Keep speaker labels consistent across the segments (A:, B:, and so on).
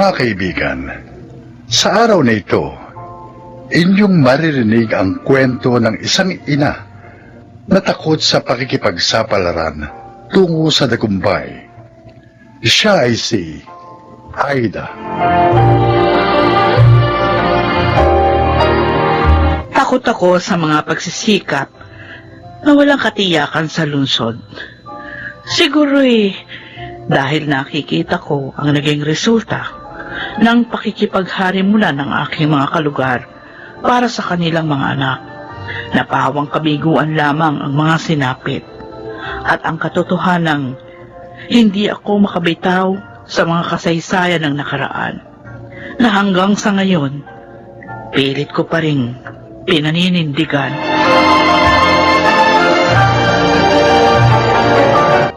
A: Mga kaibigan, sa araw na ito, inyong maririnig ang kwento ng isang ina na takot sa pakikipagsapalaran tungo sa dagumpay. Siya ay si Aida.
B: Takot ako sa mga pagsisikap na walang katiyakan sa lungsod. Siguro'y dahil nakikita ko ang naging resulta ng pakikipagharimulan ng aking mga kalugar para sa kanilang mga anak. Napahawang kabiguan lamang ang mga sinapit at ang katotohanang hindi ako makabitaw sa mga kasaysayan ng nakaraan na hanggang sa ngayon pilit ko pa rin pinaninindigan.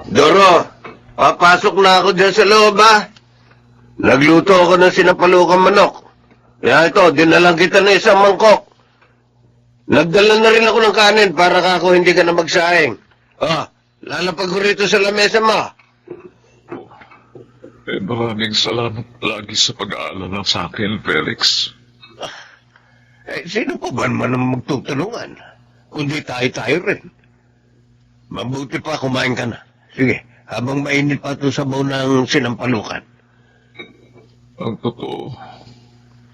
C: Doro, papasok na ako dyan sa loob, ha? Nagluto ako ng sinapalukang manok. Kaya ito, dinalang kita na isang mangkok. Nagdala na rin ako ng kanin para kako hindi ka na magsaing. Lalapag ko rito sa lamesa mo.
D: Maraming salamat lagi sa pag-aalala sa akin, Felix.
C: Sino pa ba naman ang magtutulungan? Kundi tayo-tayo rin. Mabuti pa kumain ka na. Sige, habang mainit pa ito sabaw ng sinampalukan.
D: Ang totoo,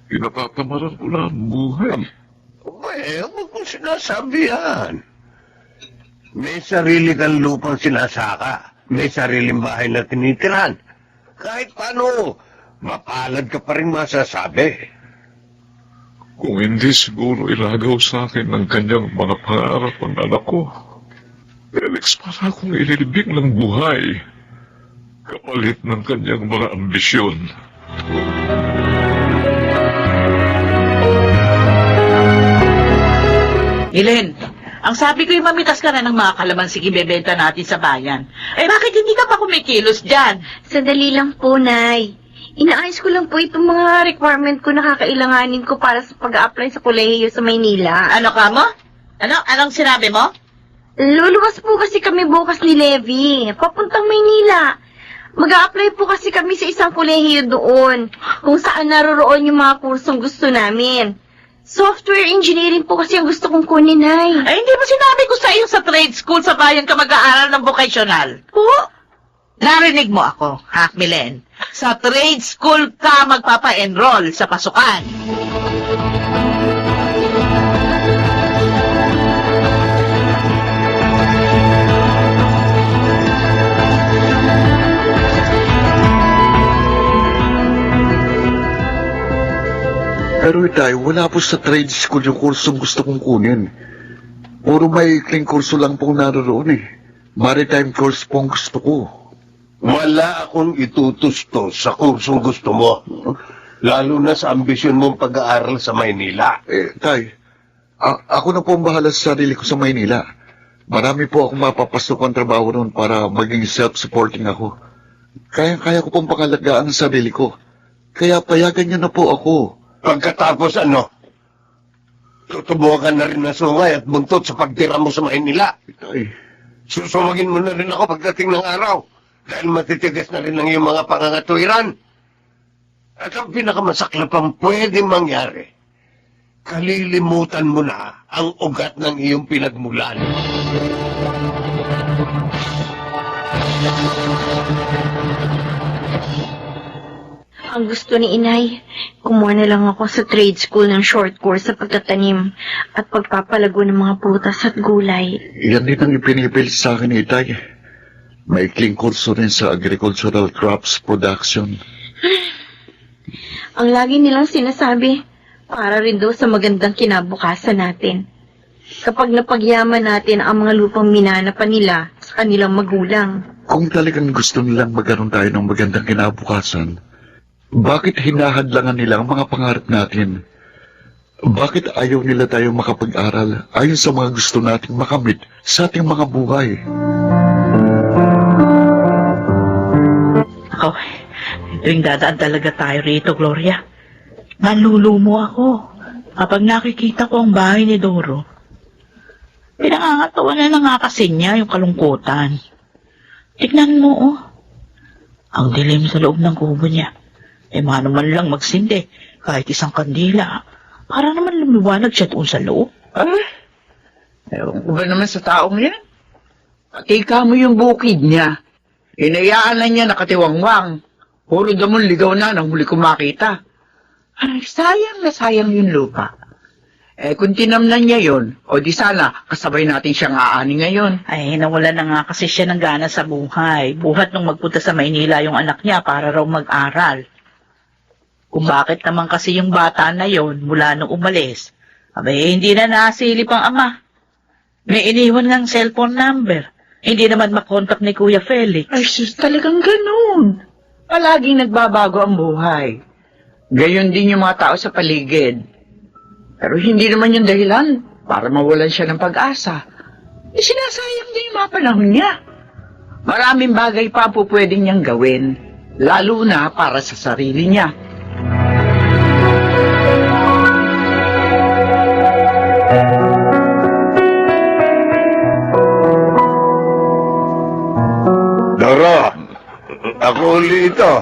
D: pinatatamaran ko na ang buhay.
C: Huwag kong sinasabi yan. May sarili kang lupang sinasaka. May sariling bahay na tinitirahan. Kahit paano, mapalad ka pa rin masasabi.
D: Kung hindi siguro ilagaw sa akin ng kanyang mga pangarap ang anak ko, Felix, para akong ililibing ng buhay, kapalit ng kanyang mga ambisyon.
B: Elen, ang sabi ko'y mamitas ka na ng mga kalamansi ibebenta natin sa bayan. Bakit hindi ka pa kumikilos dyan?
E: Sandali lang po, Nay. Inaayos ko lang po itong mga requirement ko na kakailanganin ko para sa pag-a-apply sa kolehiyo sa Maynila.
B: Ano ka mo? Anong sinabi mo?
E: Luluwas po kasi kami bukas ni Levi, papuntang Maynila. Mag-a-apply po kasi kami sa isang kolehiyo doon, kung saan naroroon yung mga kursong gusto namin. Software engineering po kasi ang gusto kong kunin, Nay.
B: Hindi ba sinabi ko sa iyo sa trade school sa bayan ka mag-aaral ng vocational?
E: Po?
B: Narinig mo ako, ha, Milen? Sa trade school ka magpapa-enroll sa pasukan.
F: Pero tayo, wala po sa trade school yung kursong gusto kong kunin. Puro maikling kurso lang po naroon eh. Maritime course po ang gusto ko.
C: Wala akong itutustos sa kursong gusto mo. Lalo na sa ambisyon mong pag-aaral sa Maynila.
F: Ako na po ang bahala sa sarili ko sa Maynila. Marami po akong mapapasok ang trabaho noon para maging self-supporting ako. Kaya ko pong pangalagaan ang sarili ko. Kaya payagan niyo na po ako.
C: Pagkatapos tutubukan na rin na sungay at buntot sa pagtira mo sa Maynila. Susumagin mo na rin ako pagdating ng araw dahil matitigas na rin ang iyong mga pangangatuwiran. At ang pinakamasaklapang pwedeng mangyari, kalilimutan mo na ang ugat ng iyong pinagmulan.
E: Ang gusto ni Inay, kumuha na lang ako sa trade school ng short course sa pagtatanim at pagpapalago ng mga prutas at gulay.
F: Yan din ang ipinipilit sa akin, Itay. Maikling kurso rin sa agricultural crops production.
E: Ang lagi nilang sinasabi, para rin daw sa magandang kinabukasan natin. Kapag napagyaman natin ang mga lupang minana pa nila sa kanilang magulang.
F: Kung talagang gusto nilang magkaroon tayo ng magandang kinabukasan, bakit hinahadlangan nila ang mga pangarap natin? Bakit ayaw nila tayo makapag-aral ayon sa mga gusto nating makamit sa ating mga buhay?
B: Ako, tuwing dadaan talaga tayo rito, Gloria. Nalulumo ako kapag nakikita ko ang bahay ni Doro. Pinangangatawan na nga kasi niya yung kalungkutan. Tignan mo, oh. Ang dilim sa loob ng kubo niya. mano man lang magsindi, kahit isang kandila, para naman lumiwanag siya doon sa loob.
G: Ewan ko ba naman sa taong yan? Pati ka mo yung bukid niya. Inayaan na niya nakatiwangwang. Puro damon ligaw na nang huli ko makita. Ay, sayang na sayang yung lupa. Kung tinamnan niya yon, o di sana kasabay natin siyang aani ngayon.
B: Ay, nawala na nga kasi siya ng gana sa buhay. Buhat nung magpunta sa Maynila yung anak niya para raw mag-aral. Kung bakit naman kasi yung bata na yon mula nung umalis, abay, hindi na nasilip ang ama. May iniwan ng cellphone number. Hindi naman makontak ni Kuya Felix.
G: Ay, sus, talagang ganun. Palaging nagbabago ang buhay. Gayon din yung mga tao sa paligid. Pero hindi naman yung dahilan para mawalan siya ng pag-asa. Sinasayang din yung mga panahon niya. Maraming bagay pa po pwede niyang gawin, lalo na para sa sarili niya.
C: Doro, ako uli ito.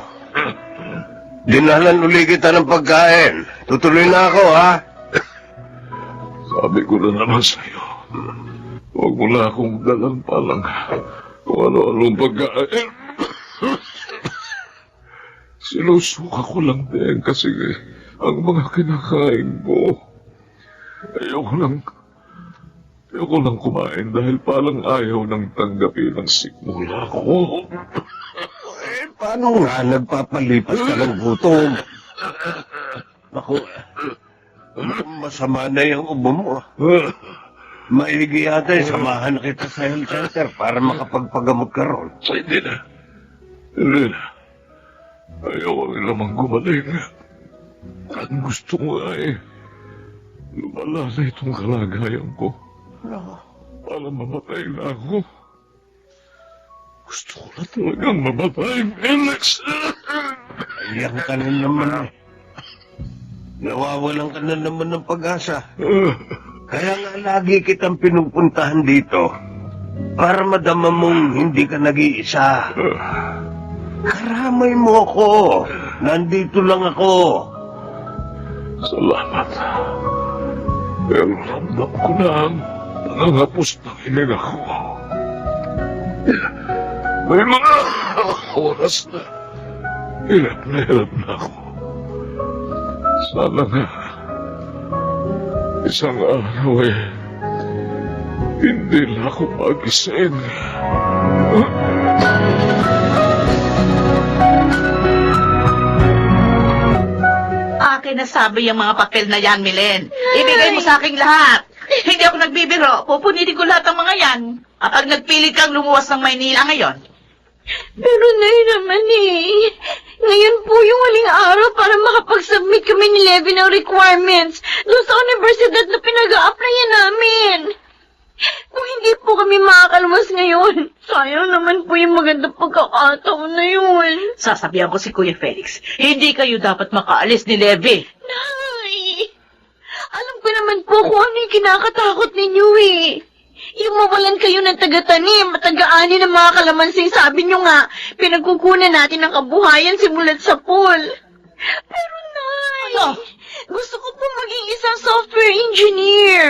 C: Dinalan uli kita ng pagkain. Tutuloy na ako, ha?
D: Sabi ko na naman sa'yo, huwag mo na akong dalang palang kung ano-anong pagkain. Sinusuka ko lang din kasi ang mga kinakain mo. Ayoko lang kumain dahil palang ayaw nang tanggapin ang sikmula ko.
C: Paano nga nagpapalipas ka ng gutom? Ako, masama na yung ubo mo. Maigi yata samahan na kita sa health center para makapagpagamot ka ron.
D: Hindi na. Ayaw ko namang gumaling. Ang gusto ko ay lumala na itong kalagayan ko. Para mamatay na ako. Gusto ko na talagang mamatay, Felix.
C: Ayan ka na naman eh. Nawawalan ka na naman ng pag-asa. Kaya nga lagi kitang pinupuntahan dito para madama mong hindi ka nag-iisa. Karamay mo ako. Nandito lang ako.
D: Salamat. Pero ramdam ko na ang nangangapos ng hininga ko. May mga oras na hirap na ako. Sana nga isang araw hindi na ako magising.
B: Akin na sabi yung mga papel na yan, Milen. Ibigay mo sa aking lahat. Hindi ako nagbibiro. Pupunitin ko lahat ng mga yan. At pag nagpilit kang lumuwas ng Maynila ngayon,
E: Pero Nay naman ngayon po yung huling araw para makapag-submit kami ni Levy ng requirements doon sa universidad na pinag-a-applyan namin. Kung hindi po kami makakalumas ngayon, sayang naman po yung magandang pagkakataon na yun.
B: sasabihan ko si Kuya Felix, hindi kayo dapat makaalis ni Levy.
E: Nay, alam ko naman po kung ano yung kinakatakot ninyo Yung mawalan kayo ng taga-tanim at taga-ani ng mga kalamansing, sabi nyo nga, pinagkukunan natin ng kabuhayan simulat sa pool. Pero Nay, gusto ko po maging isang software engineer.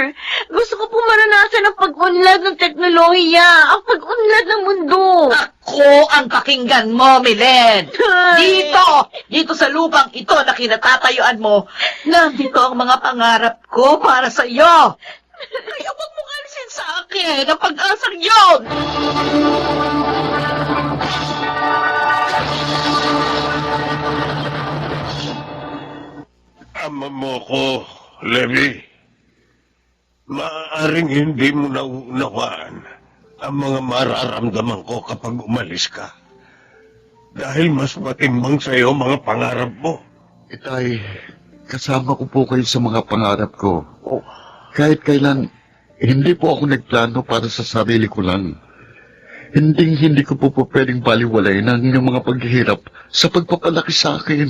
E: Gusto ko po maranasan ang pag-unlad ng teknolohiya, ang pag-unlad ng mundo.
B: Ako ang pakinggan mo, Milen.
E: Ay.
B: Dito sa lupang ito na kinatatayuan mo, nandito ang mga pangarap ko para sa iyo. Kaya huwag mong alisin sa akin ang pag-asang yun.
C: Ama mo ko, Levi. Maaaring hindi mo naunawaan ang mga mararamdaman ko kapag umalis ka. Dahil mas matimbang sa iyo mga pangarap mo.
F: Itay, kasama ko po kayo sa mga pangarap ko. Kahit kailan, hindi po ako nagplano para sa sarili ko lang. Hindi ko po pwedeng baliwalayin ang inyong mga paghihirap sa pagpapalaki sa akin.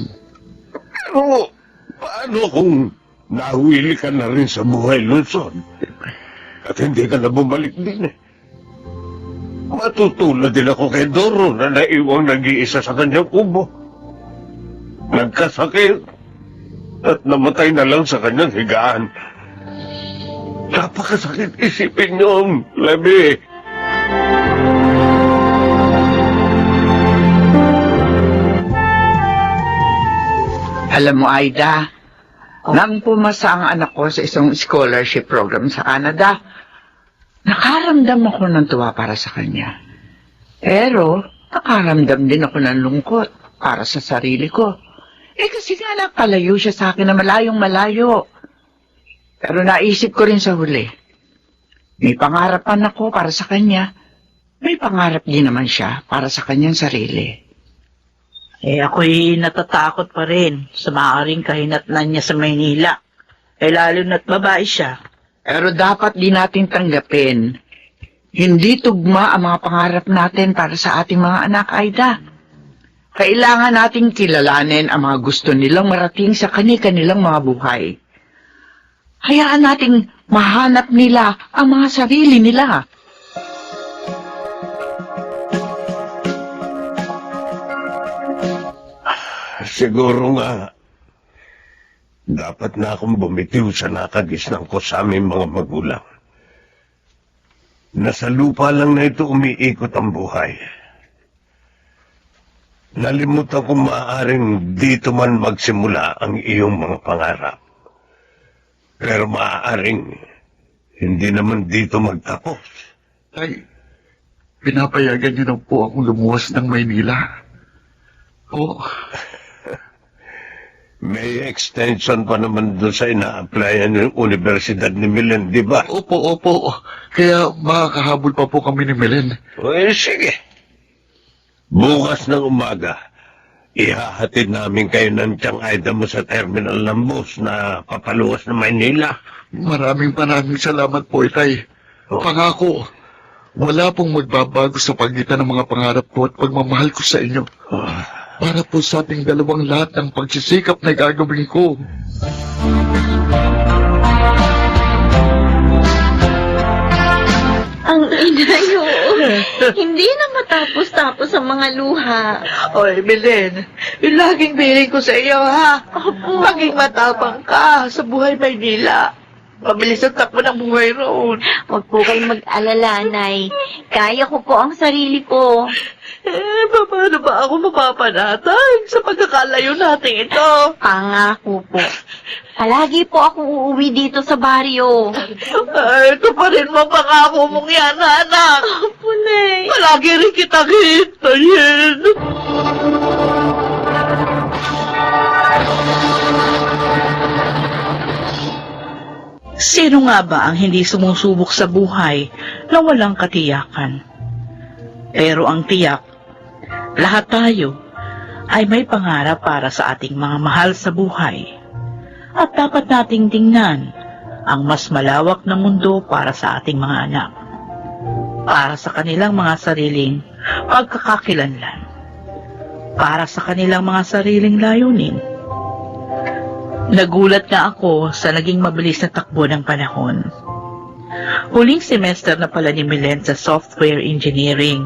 C: Pero, paano kung nahuwili ka na rin sa buhay lungsod? At hindi ka na bumalik din Matutulad din ako kay Doro na naiwang nag-iisa sa kanyang kubo. nagkasakit at namatay na lang sa kanyang higaan. Napakasakit isipin yun, Levy.
G: Alam mo, Aida, nang pumasa ang anak ko sa isang scholarship program sa Canada, nakaramdam ako ng tuwa para sa kanya. Pero, nakaramdam din ako ng lungkot para sa sarili ko. Kasi nga nakalayo siya sa akin na malayong malayo. Pero naisip ko rin sa huli, may pangarapan ako para sa kanya. May pangarap din naman siya para sa kanyang sarili.
B: Ako'y natatakot pa rin sa maaaring kahinatnan niya sa Maynila. Lalo na't babae siya.
G: Pero dapat din natin tanggapin, hindi tugma ang mga pangarap natin para sa ating mga anak, Aida. Kailangan nating kilalanin ang mga gusto nilang marating sa kani-kanilang mga buhay. Hayaan nating mahanap nila ang mga sarili nila.
C: Siguro nga, dapat na akong bumitiw sa nakagisnan ko sa aming mga magulang. Nasa lupa lang na ito umiikot ang buhay. Nalimutan kung maaaring dito man magsimula ang iyong mga pangarap. Pero maaaring hindi naman dito magtapos.
F: Tay, pinapayagan niyo na po akong lumuwas ng Maynila. Oh,
C: May extension pa naman doon sa ina-applyan yung Universidad ni Milen, di ba?
F: opo. Kaya makakahabol pa po kami ni Melen.
C: Sige. Bukas ng umaga, ihahatid namin kayo ng Tiyang Aida mo sa terminal ng bus na papaluwas ng Maynila.
F: Maraming salamat po, Itay. Pangako, wala pong magbabago sa pagitan ng mga pangarap ko at pagmamahal ko sa inyo. Para po sa ating dalawang lahat ng pagsisikap na gagawin ko.
E: Ang ina niyo. Hindi na matapos-tapos ang mga luha.
B: Oy, Belen, yung laging biling ko sa iyo, ha? Maging matapang ka sa buhay Maynila. Mabilis ang takbo ng buhay roon.
E: Huwag po kayong mag-alala, Nay. Kaya ko po ang sarili ko.
B: Paano ba ako mapapanatag sa pagkakalayo natin ito?
E: Pangako po. Palagi po akong uuwi dito sa baryo.
B: Ito pa rin mapangako mong yan, anak.
E: Opo, Nay.
B: Palagi rin kitang hintayin. Sino nga ba ang hindi sumusubok sa buhay na walang katiyakan? Pero ang tiyak, lahat tayo ay may pangarap para sa ating mga mahal sa buhay. At dapat nating tingnan ang mas malawak na mundo para sa ating mga anak. Para sa kanilang mga sariling pagkakakilanlan. Para sa kanilang mga sariling layunin. Nagulat nga ako sa naging mabilis na takbo ng panahon. Huling semester na pala ni Milen sa software engineering.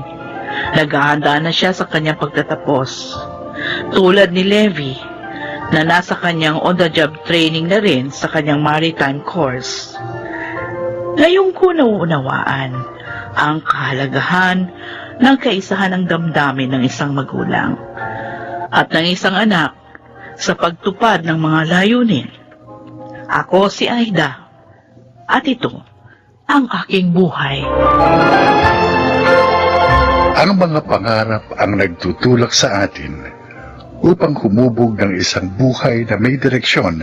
B: Naghahanda na siya sa kanyang pagtatapos. Tulad ni Levi, na nasa kanyang on-the-job training na rin sa kanyang maritime course. Ngayon ko nauunawaan ang kahalagahan ng kaisahan ng damdamin ng isang magulang at ng isang anak sa pagtupad ng mga layunin. Ako si Aida, at ito ang aking buhay.
A: Ang mga pangarap ang nagtutulak sa atin upang humubog ng isang buhay na may direksyon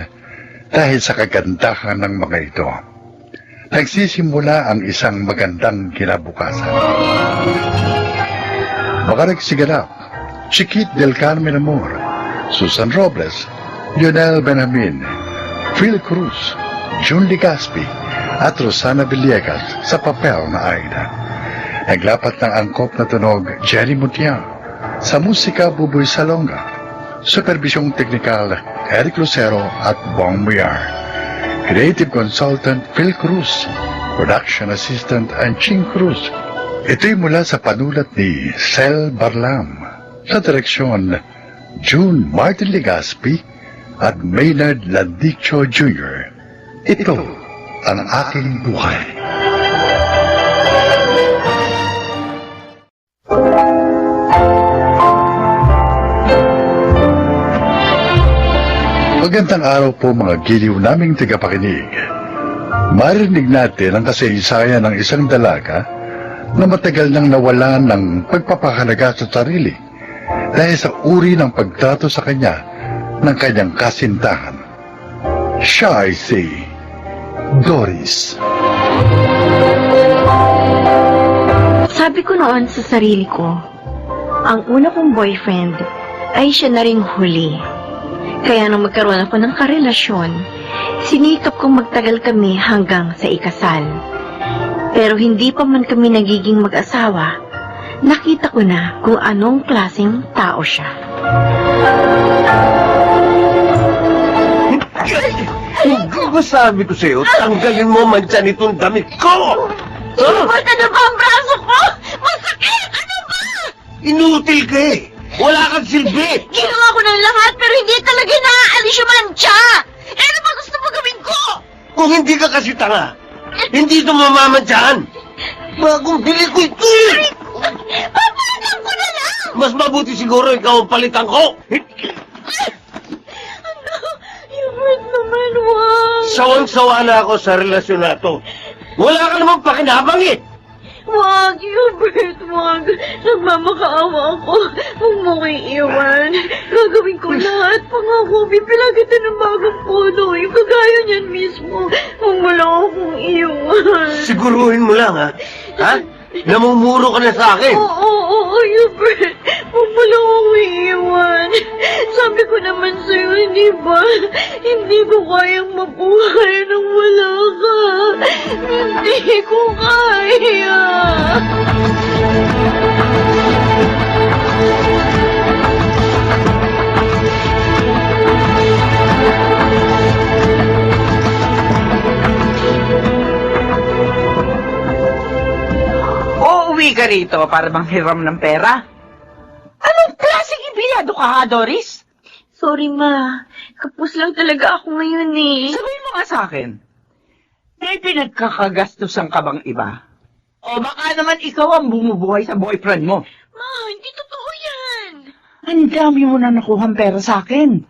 A: dahil sa kagandahan ng mga ito. Nagsisimula ang isang magandang kinabukasan. Mga nagsiganap, Chiquit del Carmen Amor, Susan Robles, Lionel Benjamin, Phil Cruz, June Ligaspi, at Rosana Villegas sa papel na Aida. Naglapat ng angkop na tunog, Jenny Mutiang, sa musika, Buboy Salonga, supervisyong teknikal, Eric Lucero at Bong Muyar. Creative Consultant, Phil Cruz, Production Assistant, Ching Cruz. Ito'y mula sa panulat ni Sel Barlam, sa direksyon June Martin Legaspi at Maynard Landicho Jr. Ito ang aking buhay. Magandang araw po mga giliw naming tagapakinig. Marinig natin ang kasaysayan ng isang dalaga na matagal nang nawalan ng pagpapahalaga sa sarili dahil sa uri ng pagtrato sa kanya ng kanyang kasintahan. Siya ay si Doris.
E: Sabi ko noon sa sarili ko, ang una kong boyfriend ay siya na ring huli. Kaya nung magkaroon ako ng karelasyon, sinikap kong magtagal kami hanggang sa ikasal. Pero hindi pa man kami nagiging mag-asawa, nakita ko na kung anong klaseng tao siya.
C: Hindi ba sabi ko sa'yo, tanggalin mo man dyan itong damit ko!
E: Inubat na ba ang braso ko? Masakit! Ano ba?
C: Inutil ka eh! Wala kang silbi!
E: Ginawa ko ng lahat pero hindi talaga naaalis yung mantsa! Eh, ano ba gusto mo gawin ko?
C: Kung hindi ka kasi tanga, hindi ito mamamantsahan! Bagong bili ko ito eh!
E: Papalitan ko na lang!
C: Mas mabuti siguro ikaw ang palitan ko!
E: Ano? Hubert naman, wag!
C: Sawang-sawa na ako sa relasyon na to. Wala ka namang pakinabang eh!
E: Wag, Hubert, wag. Nagmamakaawa ako. Huwag mo ko'y iwan. Gagawin ko lahat. Pangako, bibilang kita ng bagong puno. Yung kagaya niyan mismo. Huwag mo lang akong iwan.
C: Siguruhin mo lang ha? Ha? Namumuro ka na sa akin!
E: Oo, Hubert. Huwag mo lang akong iwan. Sabi ko naman sa'yo, hindi ba? Hindi ko kayang mabuhay nang wala ka. Hindi ko kaya.
G: Uuwi ka rito para manghiram ng pera? Anong klaseng ibiyado ka, ha, Doris?
E: Sorry, Ma. Kapos lang talaga ako ngayon eh.
G: Sabihin mo nga sa akin, may pinagkakagastusan ka bang iba? O baka naman ikaw ang bumubuhay sa boyfriend mo?
E: Ma, hindi totoo yan.
G: Ang dami mo na nakuhang pera sa akin.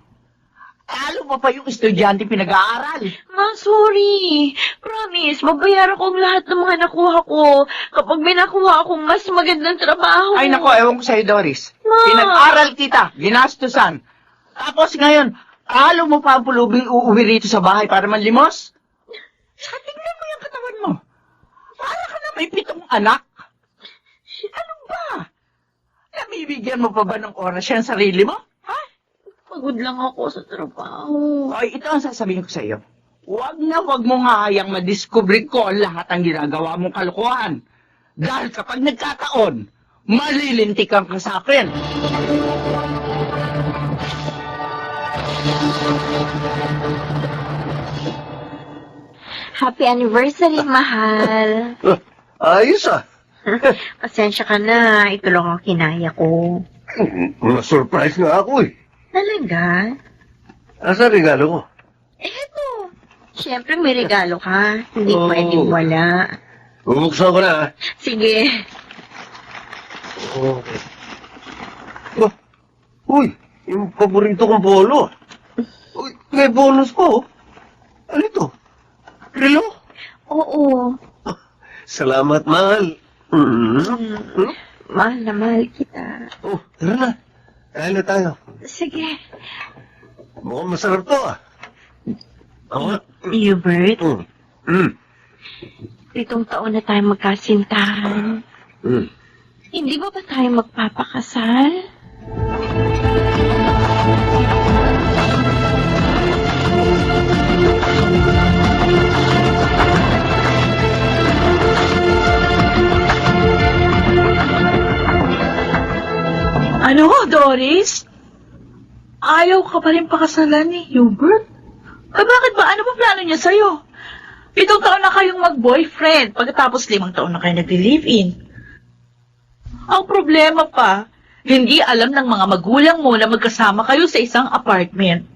G: Talo mo pa yung estudyante pinag-aaral.
E: Ma, sorry. Promise, mabayaran ko ang lahat ng mga nakuha ko kapag may nakuha akong mas magandang trabaho.
G: Ay nako, ewan ko sa'yo, Doris.
E: Ma!
G: Pinag-aral kita, ginastusan. Tapos ngayon, talo mo pa ang pulubing uuwi rito sa bahay para manlimos? Saka tingnan mo yung katawan mo. Para ka na may 7 anak. Ano ba? Namibigyan mo pa ba ng oras yan sarili mo? Ha?
E: Pagod lang ako sa trabaho.
G: Ay, ito ang sasabihin ko sa iyo. Huwag na huwag mong hahayang madiskubre ko ang lahat ng ginagawa mong kalokohan. Dahil kapag nagkataon, malilintikan ka sa akin.
E: Happy anniversary, mahal.
C: Ayos ah!
E: Pasensya ka na. Ito lang ang kinaya ko.
C: Na-surprise nga ako eh.
E: Talaga?
C: Asa regalo ko?
E: Eto. Siyempre may regalo ka. Hindi
C: Oo.
E: pwedeng wala.
C: Bubuksan ko na ah.
E: Sige.
C: Okay. Bah, uy, yung paborito kong polo. Uy, may bonus po. Ano ito? Relo?
E: Oo.
C: Salamat, mahal.
E: Mahal na mahal kita.
C: Oh, tara na. Kaya na tayo.
E: Sige.
C: Mukhang masarap to ah. Ako?
E: Hubert,
C: Mm.
E: 7 taon na tayo magkasintahan.
C: Mm.
E: Hindi ba tayo magpapakasal?
B: Ano, Doris? Ayaw ka pa rin pakasalan ni Hubert? Ay, bakit ba? Ano ba plano niya sa'yo? 7 taon na kayong mag-boyfriend, pagkatapos 5 taon na kayo nag-live-in. Ang problema pa, Hindi alam ng mga magulang mo na magkasama kayo sa isang apartment.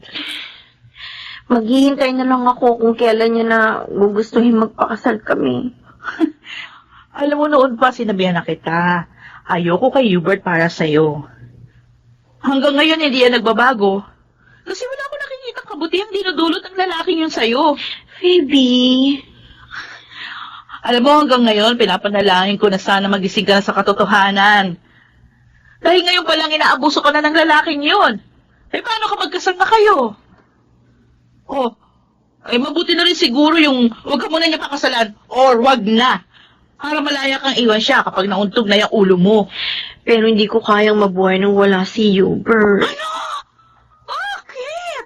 E: Maghihintay na lang ako kung kailan niya na gugustuhin magpakasal kami.
B: Alam mo, noon pa sinabihan na kita. Ayoko kay Hubert para sa'yo. Hanggang ngayon hindi yan nagbabago. Kasi wala ko nakikita kabutihang dinudulot ng lalaking yun sa'yo.
E: Phoebe,
B: Alam mo, hanggang ngayon, pinapanalangin ko na sana magising ka na sa katotohanan. Dahil ngayon palang inaabuso ka na ng lalaking yun. Eh, paano ka magkasal na kayo? Oh, ay mabuti na rin siguro yung huwag ka muna niya pakasalan or wag na. Para malaya kang iwan siya kapag nauntog na yung ulo mo.
E: pero hindi ko kayang mabuhay nang wala si Hubert.
B: Ano? Bakit?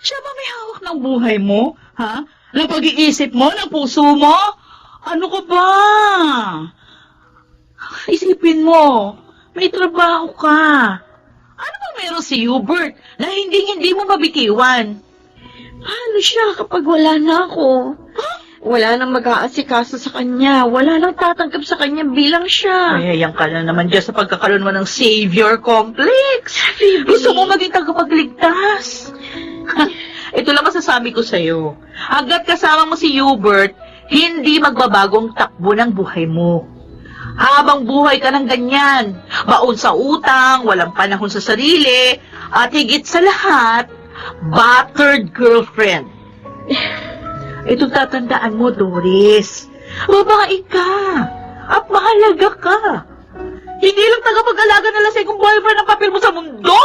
B: Siya ba may hawak ng buhay mo? Ha? Ng pag-iisip mo? Ng puso mo? Ano ka ba? Isipin mo, may trabaho ka. Ano ba meron si Hubert na hindi mo mabitiwan?
E: Paano siya kapag wala na ako? Wala nang mag-aasikaso sa kanya. Wala nang tatanggap sa kanya bilang siya.
B: Ayayang ka na naman dyan sa pagkakaroon mo ng savior complex. Gusto mo maging tagapagligtas. Ito lang masasabi ko sa'yo. Agad kasama mo si Hubert, hindi magbabagong takbo ng buhay mo. Habang buhay ka ng ganyan, baon sa utang, walang panahon sa sarili, at higit sa lahat, battered girlfriend. Ito tatandaan mo, Doris. Babae ka. At mahalaga ka. Hindi lang tagapag-alaga na lasing kung boyfriend ang papel mo sa mundo.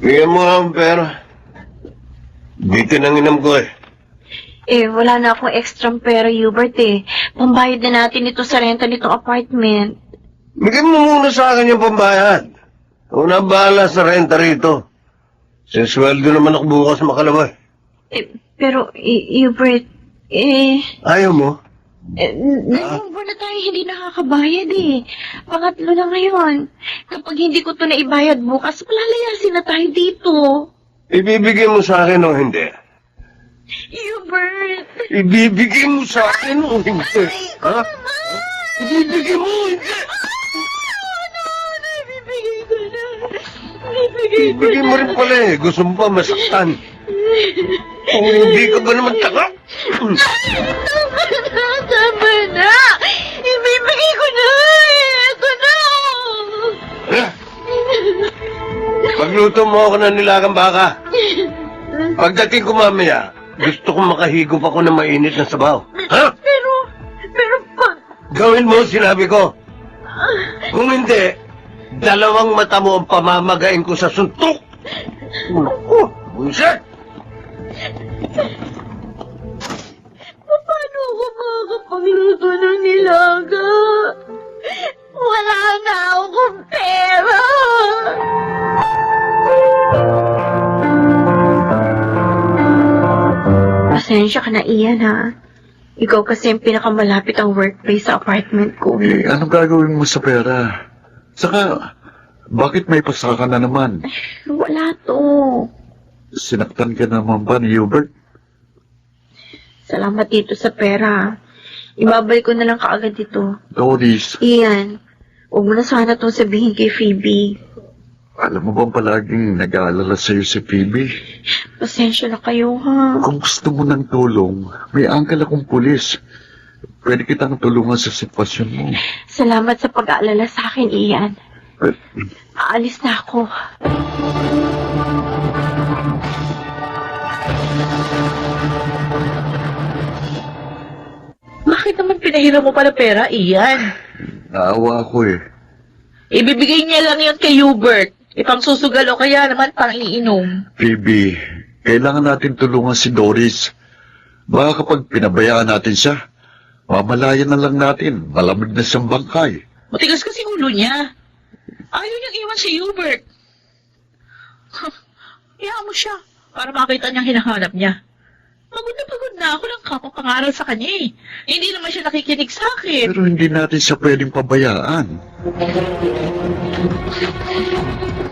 C: Bigyan mo nga ang pera. Dito nang inam ko eh.
E: Wala na akong extra pera, Hubert Pambayad na natin ito sa renta nitong apartment.
C: Bigyan mo muna sa akin yung pambayad. Ako na bahala sa renta rito. Sisweldo naman ako bukas makalawa.
E: Pero, Hubert,
C: Ayaw mo?
E: dalawang buwan na tayo hindi nakakabayad Pangatlo na ngayon. Kapag hindi ko to naibayad bukas, malalayasin na tayo dito.
C: Ibibigay mo sa akin o hindi?
E: Hubert!
C: Ibibigay mo sa akin o hindi? Ha? Ibibigay mo o hindi?
E: Ibibigay ko na.
C: Ibibigay mo rin pala eh. Gusto mo pa masaktan. Kung hindi ka ba naman taka?
E: Tama na! Ibibigay ko na! Ito na!
C: Pagluto mo ako ng nilagang baka. Pagdating ko mamaya, gusto kong makahigop ako ng mainit na sabaw. Ha?
E: Pero pag...
C: Gawin mo, sinabi ko. Kung hindi, dalawang mata mo ang pamamagain ko sa suntok. Naku, buisit!
E: Paano ako makakapagluto ng nilaga? Wala na akong pera! Pasensya ka na, Ian, ha? Ikaw kasi yung pinakamalapit ang workplace sa apartment ko.
F: Anong gagawin mo sa pera? Saka, bakit may pasaka na naman?
E: Wala to.
F: Sinaktan ka naman ba ni Hubert?
E: Salamat dito sa pera. Ibabalik ko na lang kaagad ito.
F: Doris,
E: Ian, huwag mo na sana itong sabihin kay Phoebe.
F: alam mo bang palaging nag-aalala sa'yo si Phoebe?
E: Pasensya na kayo, ha?
F: Kung gusto mo ng tulong, may angkal akong pulis. Pwede kitang tulungan sa sitwasyon mo.
E: Salamat sa pag-aalala sa akin, Ian. Aalis na ako.
B: Bakit naman pinahiram mo pala pera, Ian?
F: Naawa ako eh.
B: Ibibigay niya lang yon kay Hubert. Ipang susugal o kaya naman pang iinom.
F: Phoebe, kailangan natin tulungan si Doris. Baka kapag pinabayaan natin siya, mamalayan na lang natin. Malamig na siyang bangkay.
B: Matigas kasi ulo niya. Ayaw niyang iwan si Hubert. Hayaan mo siya para makita niyang hinahanap niya. Pagod na ako ng kapapangaral sa kanya eh. Hindi naman siya nakikinig sa akin.
F: Pero hindi natin siya pwedeng pabayaan.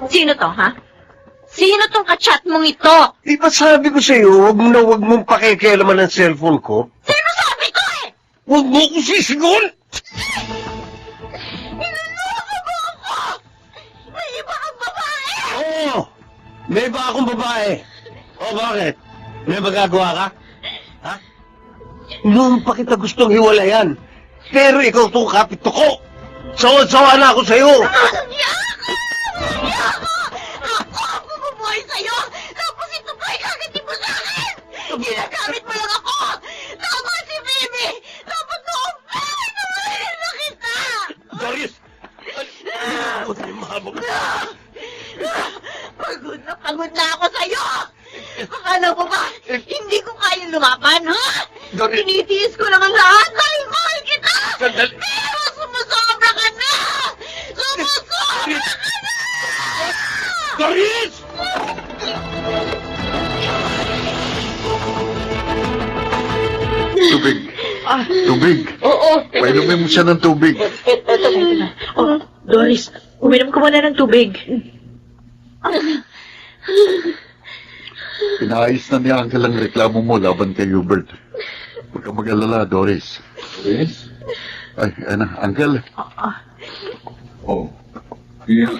E: Sino to, ha? Sino tong kachat mong ito?
C: Di ba sabi ko sa'yo, huwag mong pakikialaman ng cellphone ko?
E: Sino sabi ko eh?
C: Huwag mo ko sisigon!
E: Niloloko mo ako! May iba kang babae!
C: Oo! May iba akong babae. O bakit? May magagawa ka? Ha? Noon pa kita gustong hiwalayan. Pero ikaw itong kapito ko. Sawa-sawa na ako sa'yo.
E: Ako ang bumubuhay sa'yo! Tapos ito pa ikagati mo sa akin! Ginagamit mo lang ako! Tama si Bibi! Dapat noong bakit naman na kita!
C: Doris! Ano na yung mahabog?
E: Pagod na ako sa'yo! Akala mo ba, hindi ko kaya lumaban, ha?
C: Doris!
E: Tinitiis ko lang ang lahat dahil mahal kita!
C: Sandali!
E: Pero sumusobra ka na! Sumusobra ka na!
C: Doris!
F: Tubig. Tubig.
B: Oo.
F: Painumin mo siya ng tubig.
B: Ito na. Oh, Doris, uminom ka muna ng tubig.
F: Pinaayos na ni Uncle ang reklamo mo laban kay Hubert. Huwag kang mag-alala, Doris. Doris? Ay, ano, Uncle?
D: Oh, Ian.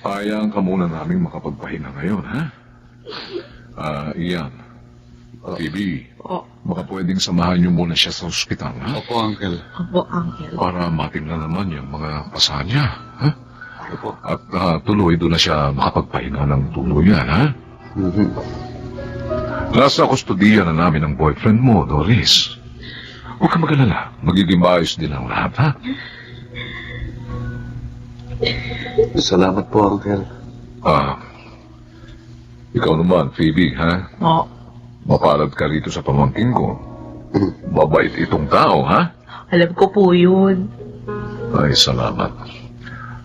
D: Hayaan ka muna naming makapagpahinga ngayon, ha? Ian. Phoebe,
B: Oh,
D: baka pwedeng samahan niyo muna siya sa ospital, ha?
F: Opo, Uncle.
B: opo, Angel.
D: Para matingnan naman yung mga pasa niya, ha?
F: Opo.
D: At tuloy doon na siya makapagpahinga ng tuluyan, ha?
F: Mhm.
D: Nasa kustodiya na namin ang boyfriend mo, Doris. Huwag ka mag-alala. Magiging maayos din ang lahat, ha?
F: Salamat po, Uncle.
D: Ikaw naman, Phoebe, ha?
B: Oh,
D: Mapalad ka rito sa pamangkin ko. Mabait itong tao, ha?
B: alam ko po yun.
D: Ay, salamat.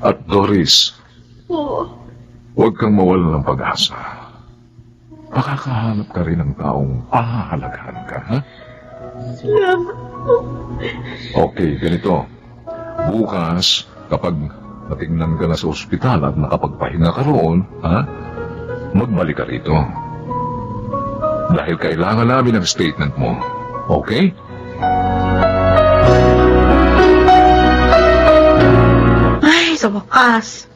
D: At Doris,
B: Oo.
D: huwag kang mawala ng pag-asa. Makakahanap ka rin ng taong pahahalagahan ka, ha?
B: Salamat po.
D: Okay, ganito. Bukas, kapag natingnan ka na sa ospital at nakapagpahinga ka roon, ha? Magbalik ka rito. Dahil kailangan namin ang statement mo. Okay?
B: Ay, sa wakas.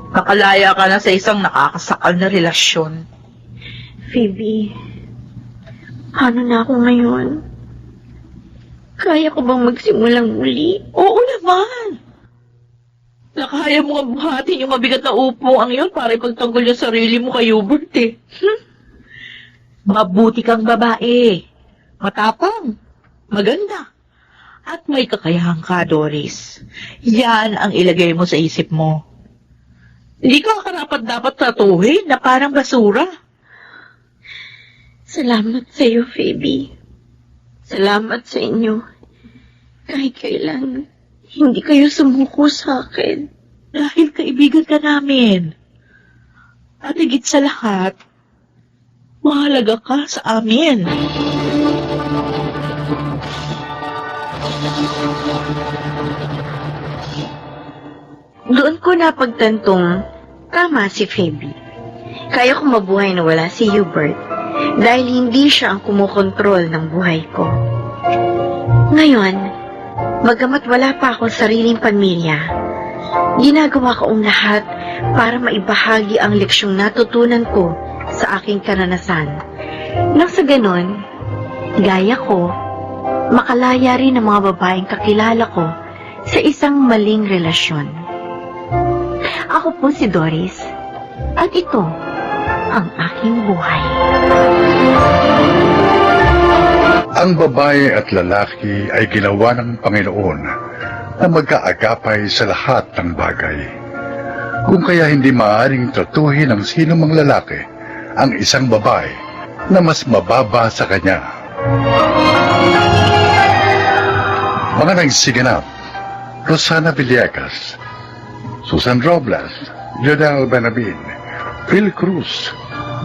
B: Nakalaya ka na sa isang nakakasakal na relasyon.
E: Phoebe, ano na ako ngayon? Kaya ko bang magsimulang muli?
B: Oo naman. Nakaya mo nga buhatin yung mabigat na upo ang yun para ipagtanggol yung sarili mo kay Hubert eh. Mabuti kang babae. Matapang. Maganda. At may kakayahan ka, Doris. Yan ang ilagay mo sa isip mo. Hindi ka karapat dapat tratuhin na parang basura.
E: Salamat sa iyo, Phoebe. Salamat sa inyo. Kahit kailan, hindi kayo sumuko sa akin.
B: Dahil kaibigan ka namin. At higit sa lahat, mahalaga ka sa amin.
E: Doon ko napagtantong tama si Phoebe. Kaya ko mabuhay na wala si Hubert dahil hindi siya ang kumukontrol ng buhay ko. Ngayon, bagamat wala pa akong sariling pamilya, ginagawa ko ang lahat para maibahagi ang leksyong natutunan ko sa aking karanasan. Nang sa ganon, gaya ko, makalaya rin ang mga babaeng kakilala ko sa isang maling relasyon. Ako po si Doris, at ito ang aking buhay.
A: Ang babae at lalaki ay ginawa ng Panginoon na magkaagapay sa lahat ng bagay. Kung kaya hindi maaaring tratuhin ng sino mang lalaki ang isang babae na mas mababa sa kanya. Mga nagsiganap, Rosana Villegas, Susan Robles, Jodel Benabin, Phil Cruz,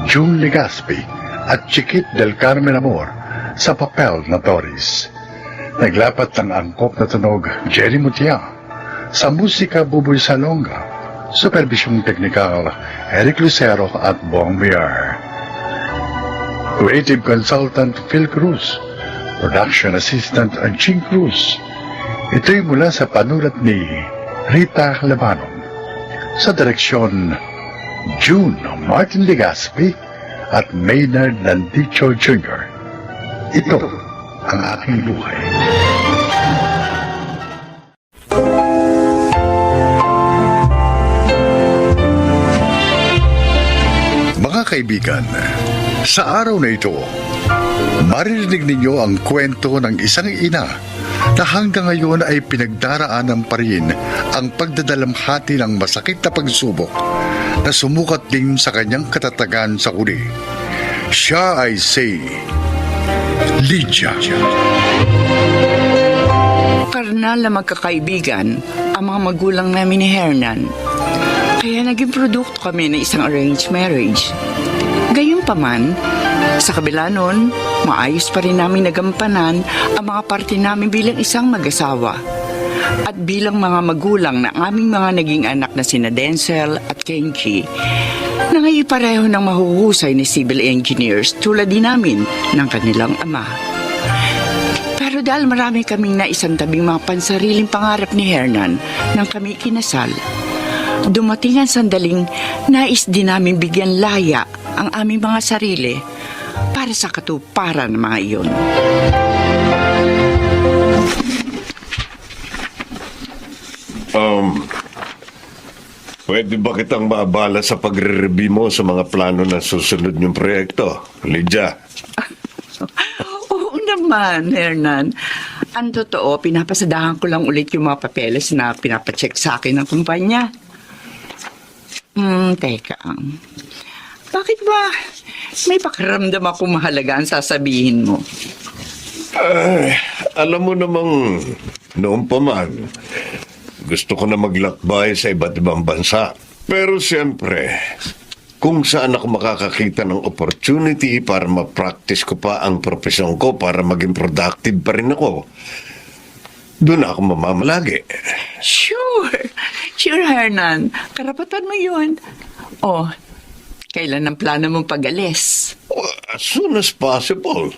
A: June Legaspi at Chiquit del Carmen Amor sa papel na Doris. Naglapat ng angkop na tunog Jerry Mutia. Sa musika Buboy Salonga. Supervisyong teknikal Eric Lucero at Bong Villar. Creative Consultant Phil Cruz. Production Assistant Ching Cruz. Ito'y mula sa panulat ni Rita Labanon. Sa direksyon June Martin Legaspi at Maynard Landicho Jr. Ito ang aking buhay. Mga kaibigan, sa araw na ito, maririnig ninyo ang kwento ng isang ina na hanggang ngayon ay pinagdaraanan pa rin ang pagdadalamhati ng masakit na pagsubok na sumukat din sa kanyang katatagan sa huli. Siya ay si Lydia.
G: Karnal na magkakaibigan ang mga magulang namin ni Hernan. Kaya naging produkto kami ng isang arranged marriage. Gayunpaman, sa kabila nun, maayos pa rin namin nagampanan ang mga parte namin bilang isang mag-asawa. At bilang mga magulang ng aming mga naging anak na sina Denzel at Kenji, na ngayon pareho ng mahuhusay na civil engineers tulad din namin ng kanilang ama. Pero dahil marami kaming naisang tabing mga pansariling pangarap ni Hernan nang kami kinasal, dumating ang sandaling nais din namin bigyan laya ang aming mga sarili para sa katuparan ng mga iyon.
C: Pwede ba kitang maabala sa pagre-review mo sa mga plano ng susunod niyong proyekto, Lydia?
G: Oo naman, Hernan. Ang totoo, pinapasadahan ko lang ulit yung mga papeles na pinapacheck sa akin ng kumpanya. Teka. Bakit ba may pakiramdam ako mahalaga ang sasabihin mo?
C: Alam mo namang noon pa man, gusto ko na maglakbay sa iba't ibang bansa. Pero siyempre, kung saan ako makakakita ng opportunity para ma-practice ko pa ang profesyon ko para maging productive pa rin ako, doon ako mamamalagi.
G: Sure, Hernan. Karapatan mo yun. Oh, kailan ang plano mong pag-alis?
C: As soon as possible.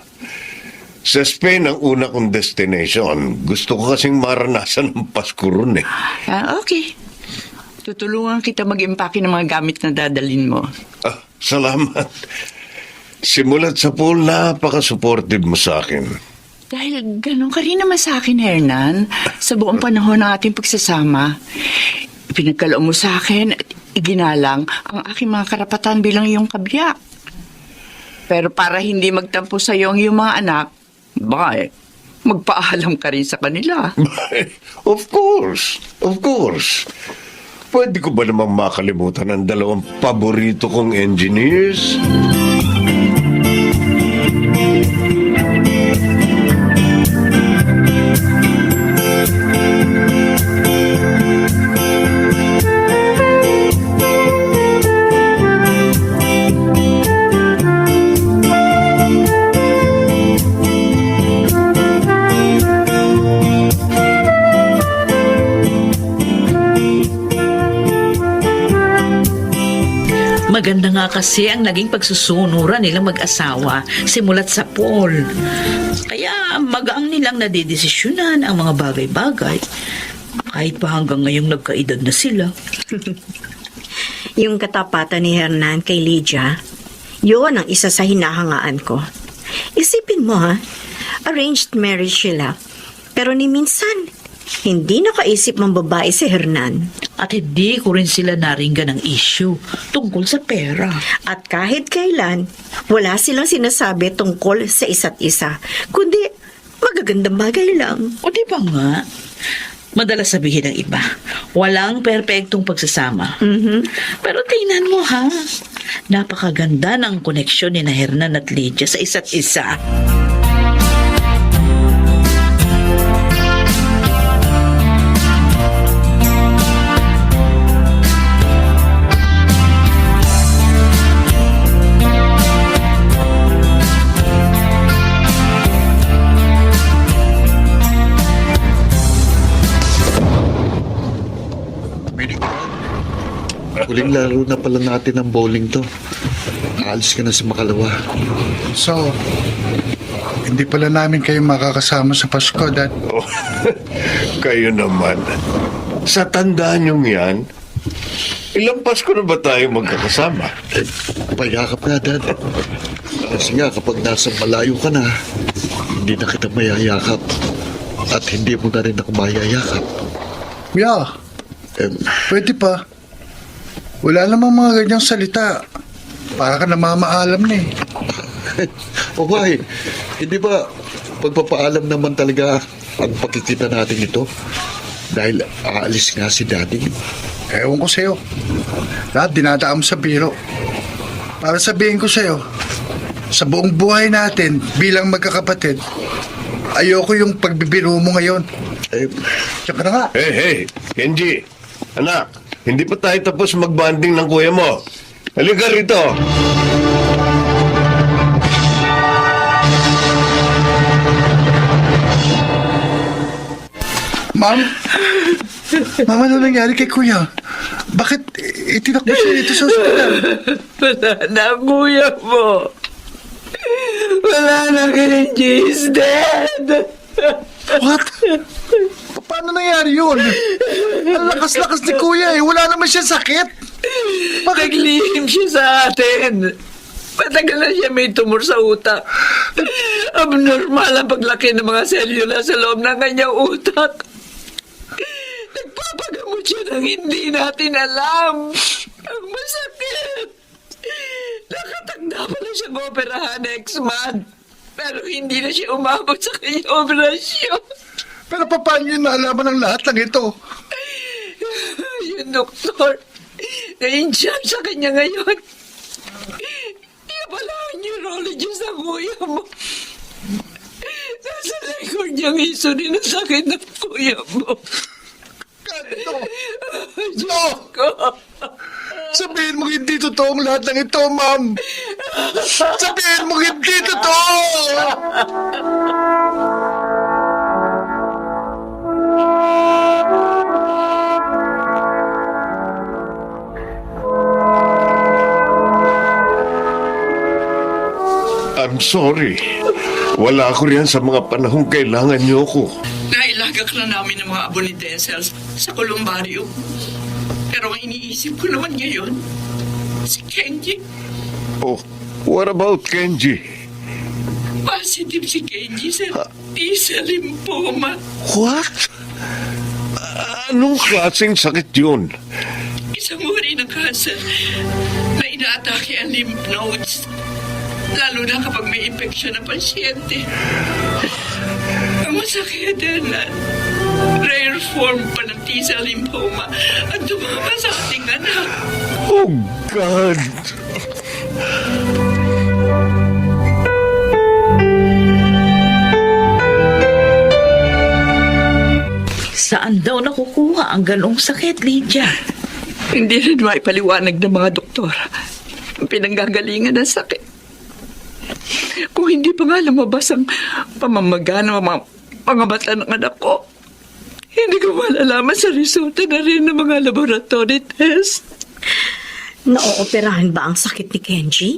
C: Sa Spain ang una kong destination. Gusto ko kasing maranasan ng Pasko ron eh.
G: Okay. Tutulungan kita mag-impake ng mga gamit na dadalhin mo.
C: Salamat. Simulat sa pool, napaka-supportive mo sa akin.
G: Dahil ganun ka rin naman sa akin, Hernan. Sa buong panahon ng ating pagsasama, pinagkaloob mo sa akin at iginalang ang aking mga karapatan bilang iyong kabiyak. Pero para hindi magtampo sa iyo ang iyong mga anak, baka magpaalam ka rin sa kanila.
C: Of course. Pwede ko ba namang makalimutan ang dalawang paborito kong engineers?
B: Maganda nga kasi ang naging pagsusunuran nilang mag-asawa simulat sa Paul. Kaya magaang nilang nadidesisyonan ang mga bagay-bagay. Kahit pa hanggang ngayong nagkaedad na sila.
E: Yung katapatan ni Hernan kay Lydia, yun ang isa sa hinahangaan ko. Isipin mo arranged marriage sila. Pero ni minsan, hindi nakaisip ng babae si Hernan.
B: At hindi ko rin sila naringgan ng issue tungkol sa pera.
E: At kahit kailan, wala silang sinasabi tungkol sa isa't isa, kundi magagandang bagay lang.
B: O di ba nga? Madalas sabihin ng iba, walang perpektong pagsasama. Pero tingnan mo napakaganda ng koneksyon ni Hernan at Lydia sa isa't isa.
F: Huling laro na pala natin ng bowling to. Aalis ka na sa Makalawa.
A: So, hindi pala namin kayo makakasama sa Pasko, Dad.
C: Oh, kayo naman. Sa tandaan niyong yan, ilang Pasko na ba tayo magkakasama?
F: Payakap na, Dad. Kasi nga, kapag nasa malayo ka na, hindi na kita mayayakap. At hindi mo na rin ako mayayakap.
A: Yeah,
F: Eh,
A: pwede pa. Wala namang mga ganyang salita. Para ka namamaalam na eh.
F: O why? Hindi ba pagpapaalam naman talaga ang pagkikita natin ito? Dahil aalis nga si Daddy.
A: Ewan ko sa'yo. Lahat dinadaan mo sa biro. Para sabihin ko sa'yo, sa buong buhay natin bilang magkakapatid, ayoko yung pagbibiro mo ngayon.
F: Eh,
A: Diyan ka na nga.
C: Hey, Kenji. Anak, hindi pa tayo tapos magbanding ng kuya mo. Halika rito.
A: Ma'am? Ma'am, ano nangyari kay kuya? Bakit itinakbo siya dito sa ospital?
G: Wala na, kuya mo. Wala na, Kenji is dead.
A: What? Paano nangyari yun? Ang lakas-lakas ni kuya eh. Wala naman siya sakit. Bakit?
G: Naglihim siya sa atin. Matagal na siya may tumor sa utak. Abnormal ang paglaki ng mga selula sa loob ng kanyang utak. Nagpapagamot siya ng hindi natin alam. Ang masakit. Nakatanda pala siyang operahan next month. Pero hindi na siya umabot sa kanyang operasyon.
A: Pero paano yun naalaman ng lahat ng ito?
G: Yung doktor, na-in-charge sa kanya ngayon. Iya pala ang neurologist ng kuya mo. Nasa likod niyang isunin ang sakit ng kuya mo.
A: Ganito.
G: Diyos ko.
A: Sabihin mo hindi totoong lahat ng ito, ma'am. Sabihin mo hindi totoo.
C: I'm sorry. Wala ako riyan sa mga panahong kailangan niyo ko.
G: Nailagak na namin ang mga abonitensels sa kolumbaryo. Pero ang iniisip ko naman ngayon, si Kenji.
C: Oh, what about Kenji?
G: Positive si Kenji sa T-cell lymphoma.
C: What? Anong klaseng sakit yun?
G: Isang uri ng cancer na inaatake ang lymph nodes. Lalo na kapag may infeksyon ng pasyente. Ang masakit na rare form pa ng T-cell lymphoma ang tumama sa ating anak.
C: Oh, God!
B: Saan daw nakukuha ang ganong sakit, Lydia?
G: Hindi rin maipaliwanag ng mga doktor ang pinanggagalingan ng sakit. Kung hindi pa nga lumabas ang pamamaga ng mga mata ng anak ko, hindi ko malalaman sa resulta na rin ng mga laboratory test.
E: Naooperahan ba ang sakit ni Kenji?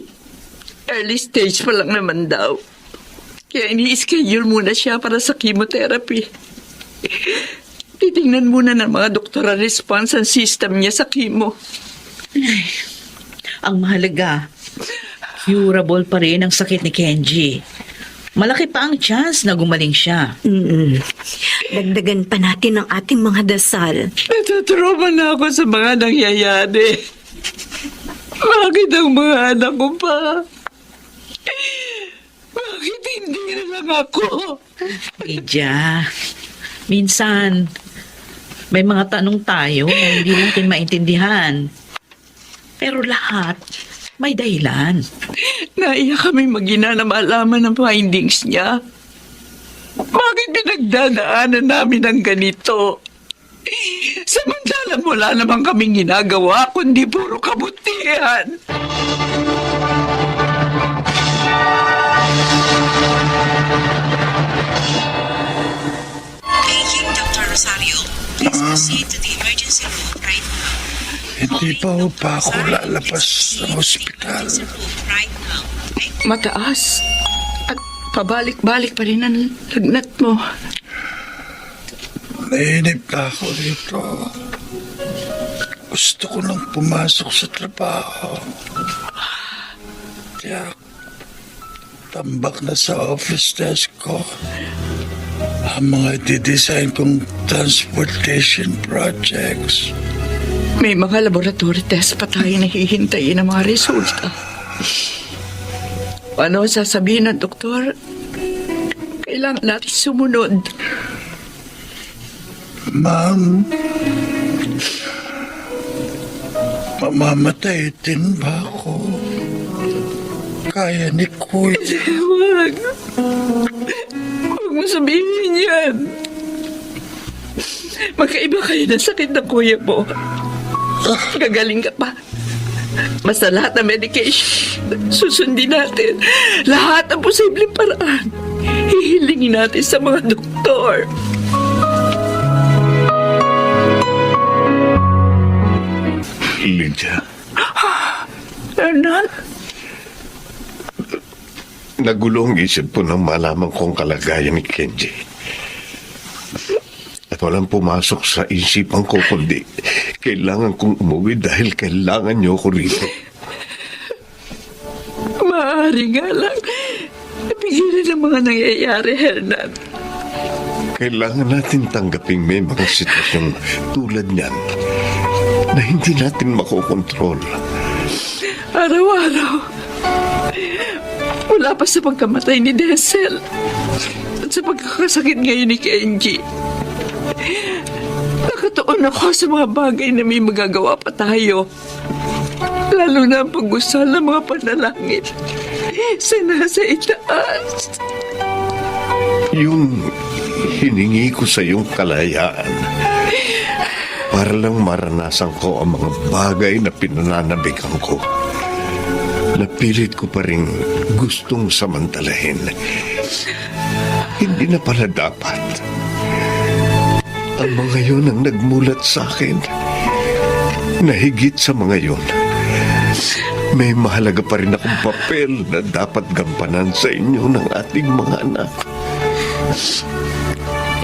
G: Early stage pa lang naman daw. Kaya ini-schedule muna siya para sa chemotherapy. Titingnan muna ng mga doktor ang response ang system niya sa chemo.
B: Ang mahalaga, curable pa rin ang sakit ni Kenji. Malaki pa ang chance na gumaling siya.
E: Dagdagan pa natin ang ating mga dasal.
G: Natutrauma na ako sa mga nangyayari. Bakit ang mga anak ko pa? Bakit hindi na lang ako?
B: Lydia, minsan, may mga tanong tayo na hindi natin maintindihan. Pero lahat, may dahilan.
G: Naiyak kami mag-ina na malaman ang findings niya. Bakit pinagdadaanan namin ang ganito? Samantalang wala namang kaming ginagawa, kundi puro kabutihan.
H: Paging Dr. Rosario, please proceed to the emergency room right now.
A: Hindi pa ako lalabas ng ospital.
G: Mataas. At pabalik-balik pa rin ang lagnat mo.
A: Nainip na ako dito. Gusto ko nang pumasok sa trabaho. Kaya tambak na sa office desk ko ang mga didesign kong transportation projects.
G: May mga laboratory test pa tayo nahihintayin ng mga resulta. Ano sasabihin ng doktor? Kailangan natin sumunod.
A: Ma'am, mamamatay din ba ako? Kaya ni Kuya.
G: Huwag. Huwag mo sabihin yan. Magkaiba kayo ng sakit ng kuya mo. Gagaling ka pa. Basta lahat ng medication, susundin natin. Lahat ng posibleng paraan. Hihilingin natin sa mga doktor.
C: Lydia,
G: Hernan?
C: nagulo ang isip ko nang malaman kong kalagayan ni Kenji. At walang pumasok sa isipan ko kundi kailangan kong umuwi dahil kailangan niyo ko rito.
G: Maaari nga lang. Napigilan ang mga nangyayari, Hernan.
C: Kailangan natin tanggaping may mga sitwasyong tulad niyan na hindi natin makokontrol.
G: Araw-araw. Wala pa sa pagkamatay ni Denzel. At sa pagkakasakit ngayon ni Kenji. Nakatuon ako sa mga bagay na may magagawa pa tayo. Lalo na ang pag-usal ng mga panalangin sa nasa itaas.
C: Yung hiningi ko sa iyong kalayaan para lang maranasan ko ang mga bagay na pinananabikan ko. Napilit ko pa rin gustong samantalahin. Hindi na pala dapat. Ang mga yun ang nagmulat sa akin. Nahigit sa mga yun, may mahalaga pa rin akong papel na dapat gampanan sa inyo ng ating mga anak.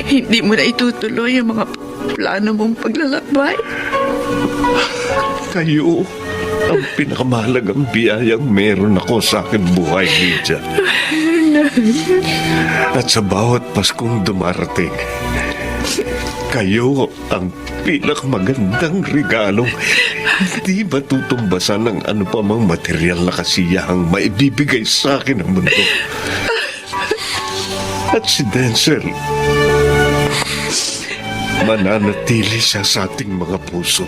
G: Hindi mo na itutuloy ang mga plano mong paglalakbay.
C: Kayo ang pinakamahalagang biyayang meron ako sa aking buhay, Lydia. At sa bawat Paskong dumarating, kayo ang pinakamagandang regalong hindi matutumbasan ng ano pa mang material na kasiyahang maibibigay sa akin ng mundo. At si Denzel, mananatili siya sa ating mga puso.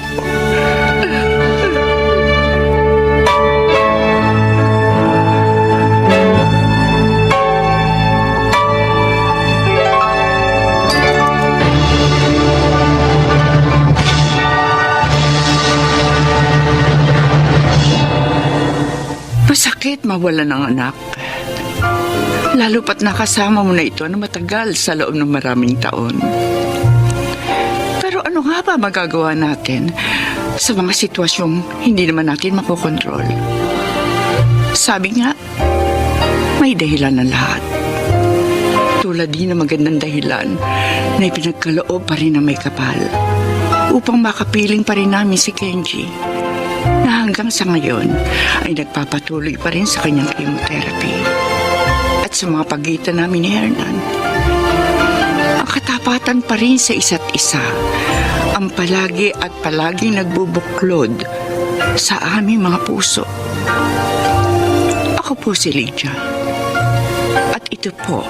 G: Masakit mawala ng anak. Lalo pat nakasama mo na ito na matagal sa loob ng maraming taon. Pero ano nga ba magagawa natin sa mga sitwasyong hindi naman natin makokontrol? Sabi nga, may dahilan ng lahat. Tulad din ng magandang dahilan na ipinagkaloob pa rin ng may kapal upang makapiling pa rin namin si Kenji na hanggang sa ngayon ay nagpapatuloy pa rin sa kanyang chemotherapy. At sa mga pagitan namin ni Hernan, ang katapatan pa rin sa isa't isa ang palagi at palaging nagbubuklod sa aming mga puso. Ako po si Lydia. At ito po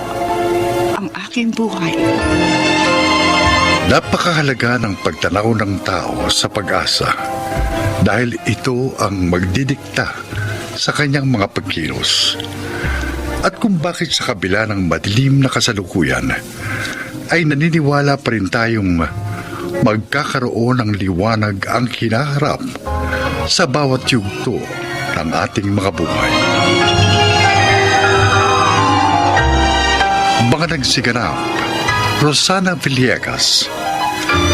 G: ang aking buhay.
A: Napakahalaga ng pagtanaw ng tao sa pag-asa dahil ito ang magdidikta sa kanyang mga pagkilos. At kung bakit sa kabila ng madilim na kasalukuyan ay naniniwala pa rin tayong magkakaroon ng liwanag ang hinaharap sa bawat yugto ng ating mga buhay. Mga nagsiganap, Rosana Villegas,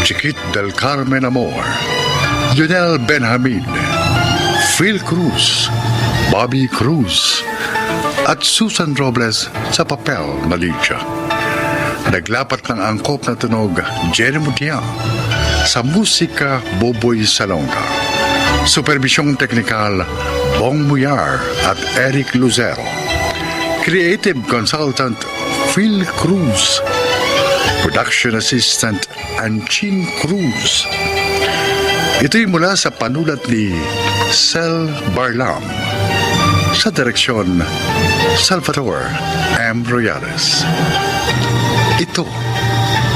A: Chiquit del Carmen Amor, Jonel Benjamin, Phil Cruz, Bobby Cruz, at Susan Robles sa papel na Lydia. Naglapat ng angkop na tunog Jenny Mutia, sa musika Boboy Salonga. Supervisyong teknikal Bong Muyar at Eric Lucero. Creative Consultant Phil Cruz. Production Assistant Anchin Cruz. Ito'y mula sa panulat ni Sel Barlam. Sa direksyon Salvador M. Royales. Ito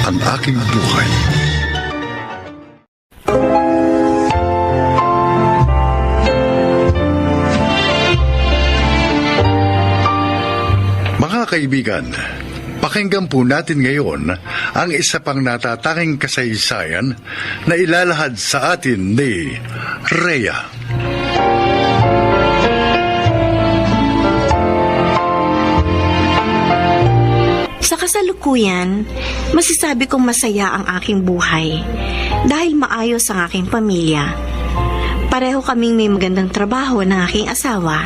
A: ang aking buhay. Mga kaibigan, pakinggan po natin ngayon ang isa pang natatanging kasaysayan na ilalahad sa atin ni Rhea.
E: Sa kasalukuyan, masasabi kong masaya ang aking buhay dahil maayos ang aking pamilya. Pareho kaming may magandang trabaho ng aking asawa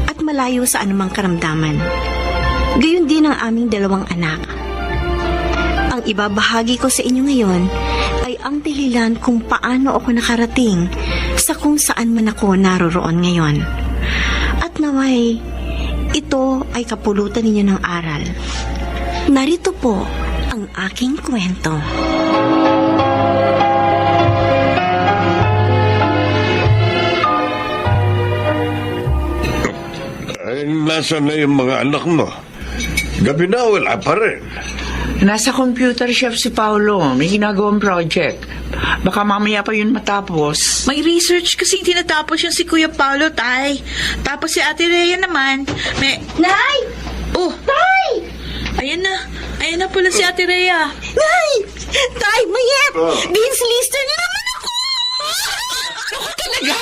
E: at malayo sa anumang karamdaman. Gayon din ang aming 2 anak. Ang ibabahagi ko sa inyo ngayon ay ang dahilan kung paano ako nakarating sa kung saan man ako naroroon ngayon. At naway, ito ay kapulutan ninyo ng aral. Narito po ang aking kwento.
C: Ay, nasaan na yung mga anak mo? Gabi na, wala pa rin.
G: Nasa computer shop si Paolo. May ginagawang project. Baka mamaya pa yun matapos.
H: May research kasi tinatapos yung si Kuya Paolo, Tay. Tapos si Ate Rhea naman, may...
E: Nay!
H: Oh,
E: Tay!
H: ayan na pala si Ate Rhea.
E: Nay! Tay, Mayet! Dean's lister na naman ako!
G: Ako talaga?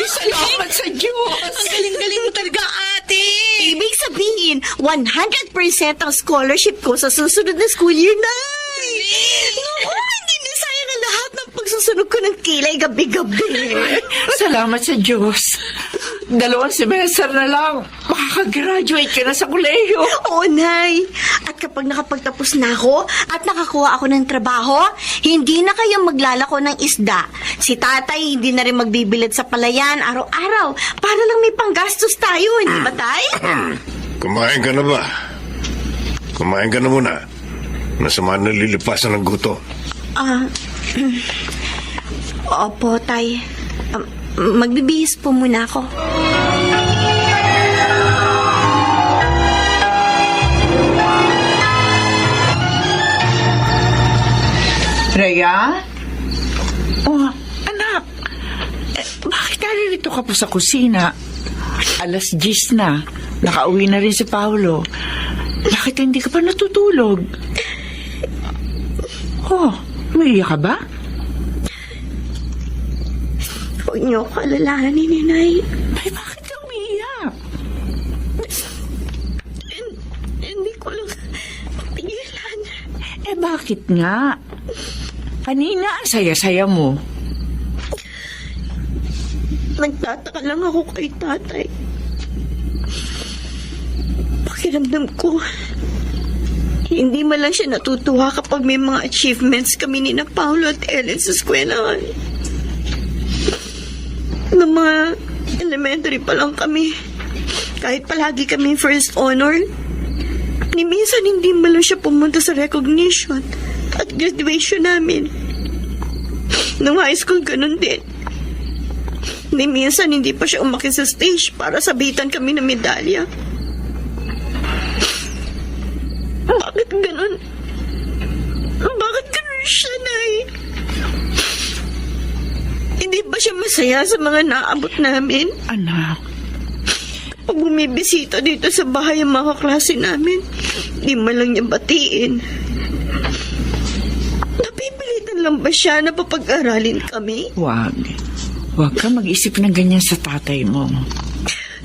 G: Salamat sa Diyos!
H: Ang galing-galing mo talaga, Ate.
E: Ibig sabihin, 100% ang scholarship ko sa susunod na school year, Nay! Naku, hindi na sayang ang lahat ng pagsusunog ko ng kilay gabi-gabi.
G: Salamat sa Diyos. 2 semester na lang. Makakagraduate ka na sa kolehiyo.
E: Oo, Nay. At kapag nakapagtapos na ako at nakakuha ako ng trabaho, hindi na kayo maglalako ng isda. Si tatay hindi na rin magbibilad sa palayan araw-araw para lang may panggastos tayo, hindi ba, Tay?
C: Kumain ka na ba? Kumain ka na muna. Masama nalilipasan ng guto.
E: Opo, Tay. Magbibihis po muna ako.
G: Rhea? Oh, anak. Bakit naririto ka pa sa kusina? 10:00 na. Nakauwi na rin si Paolo. Bakit hindi ka pa natutulog? Oh, umiiyak ka ba?
E: Huwag niyo ako alalahanin, Ninay.
G: Ay, bakit ka umiiyak?
E: Hindi ko lang pigilan.
G: Eh, bakit nga? Kanina, ang saya-saya mo.
E: Nagtataka lang ako kay tatay. Pakiramdam ko, hindi man lang siya natutuwa kapag may mga achievements kami ni na Paolo at Ellen sa eskwelahan. Noong mga elementary pa lang kami, kahit palagi kami first honor, ni minsan hindi man lang siya pumunta sa recognition at graduation namin. Noong high school, ganun din. Ni minsan hindi pa siya umakit sa stage para sabitan kami ng medalya. Bakit ganun? Bakit ganun siya, Nay? Hindi ba siya masaya sa mga naabot namin?
G: Anak,
E: Pag bumibisita dito sa bahay ang mga klase namin, di man lang niya batiin. Napipilitan lang ba siya na papag-aralin kami?
G: wag. Huwag ka mag-isip ng ganyan sa tatay mo.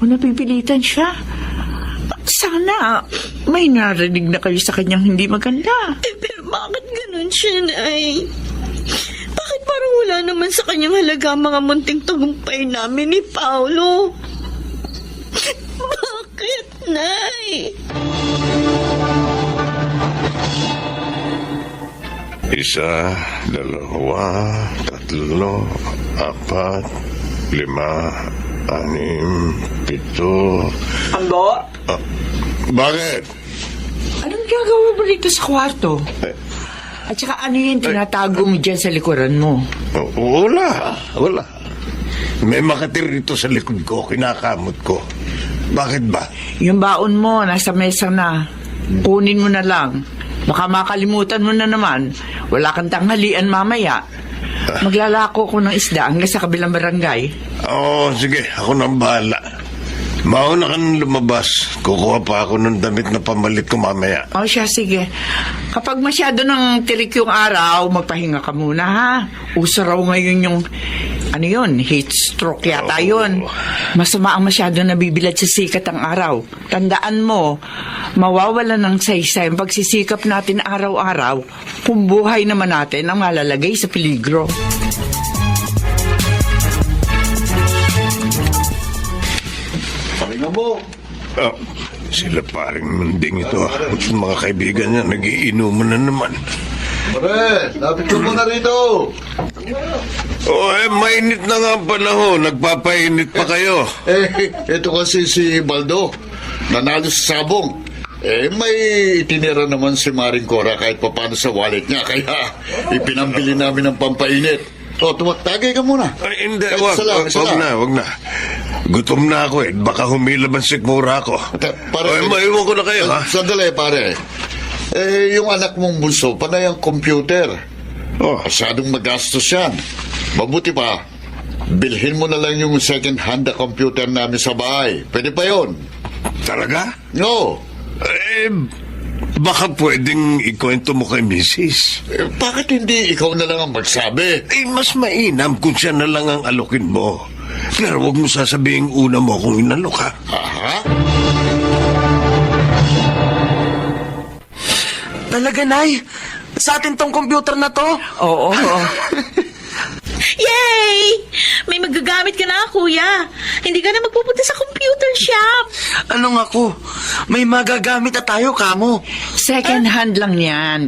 G: Kung napipilitan siya, sana may narinig na kayo sa kanyang hindi maganda.
E: Pero bakit ganun siya, Nay? Bakit parang wala
H: wala naman sa kanyang halaga ang mga munting tagumpay namin ni Paolo. Bakit, Nay?
C: Isa, dalawa, tatlo, apat, lima, anim, pito.
G: Ambo,
C: Bakit?
G: anong gagawa mo rito sa kwarto? At saka ano yung tinatago mo dyan sa likuran mo?
C: Wala. May makatir rito sa likod ko, kinakamot ko. Bakit ba?
G: Yung baon mo, nasa mesa na. Kunin mo na lang. Baka makalimutan mo na naman. Wala kang tanghalian mamaya. Maglalako ko ng isda hanggang sa kabilang barangay.
C: Oo, sige, ako nang bahala. Mauna ka nang lumabas. Kukuha pa ako ng damit na pamalit ko mamaya.
G: O siya, sige. Kapag masyado ng tirik yung araw, magpahinga ka muna, ha? Uso raw ngayon yung, heat stroke yata yun. Masama ang masyado nabibilad sa sikat ang araw. Tandaan mo, mawawala ng saysay ang pagsisikap natin araw-araw kung buhay naman natin ang malalagay sa peligro.
C: Sila paring munding ito. Mga kaibigan niya, nagiinuman na naman.
A: Pare, lapit ko muna rito.
C: Mainit na nga ang panahon. Nagpapainit pa kayo.
A: Ito kasi si Baldo. Nanalo sa sabong. May itinira naman si Maring Cora kahit papano sa wallet niya. Kaya ipinambili namin ng pampainit. Tagay ka muna.
C: Hindi,
A: Isa lang.
C: wag na. Gutom na ako Baka humilaban sigmura ako. Maiwan ko na kayo, ha?
A: Sandali, pare. Yung anak mong bunso, panay ang computer. Masyadong magastos yan. Mabuti pa, bilhin mo na lang yung second-hand na computer namin sa bahay. Pwede pa yun?
C: Talaga?
A: No.
C: Baka pwedeng ikwento mo kay Mrs.
A: Bakit hindi ikaw na lang ang magsabi?
C: Mas mainam kung siya na lang ang alokin mo. Pero huwag mo sasabihin una mo kung inalok ka.
A: Aha?
I: Talaga, Nay? Sa atin tong computer na to?
G: Oo.
H: Yay! May magagamit ka na, kuya. Hindi ka na magpupunta sa computer shop.
I: Ano nga ko? May magagamit na tayo, kamo.
G: Second hand lang yan.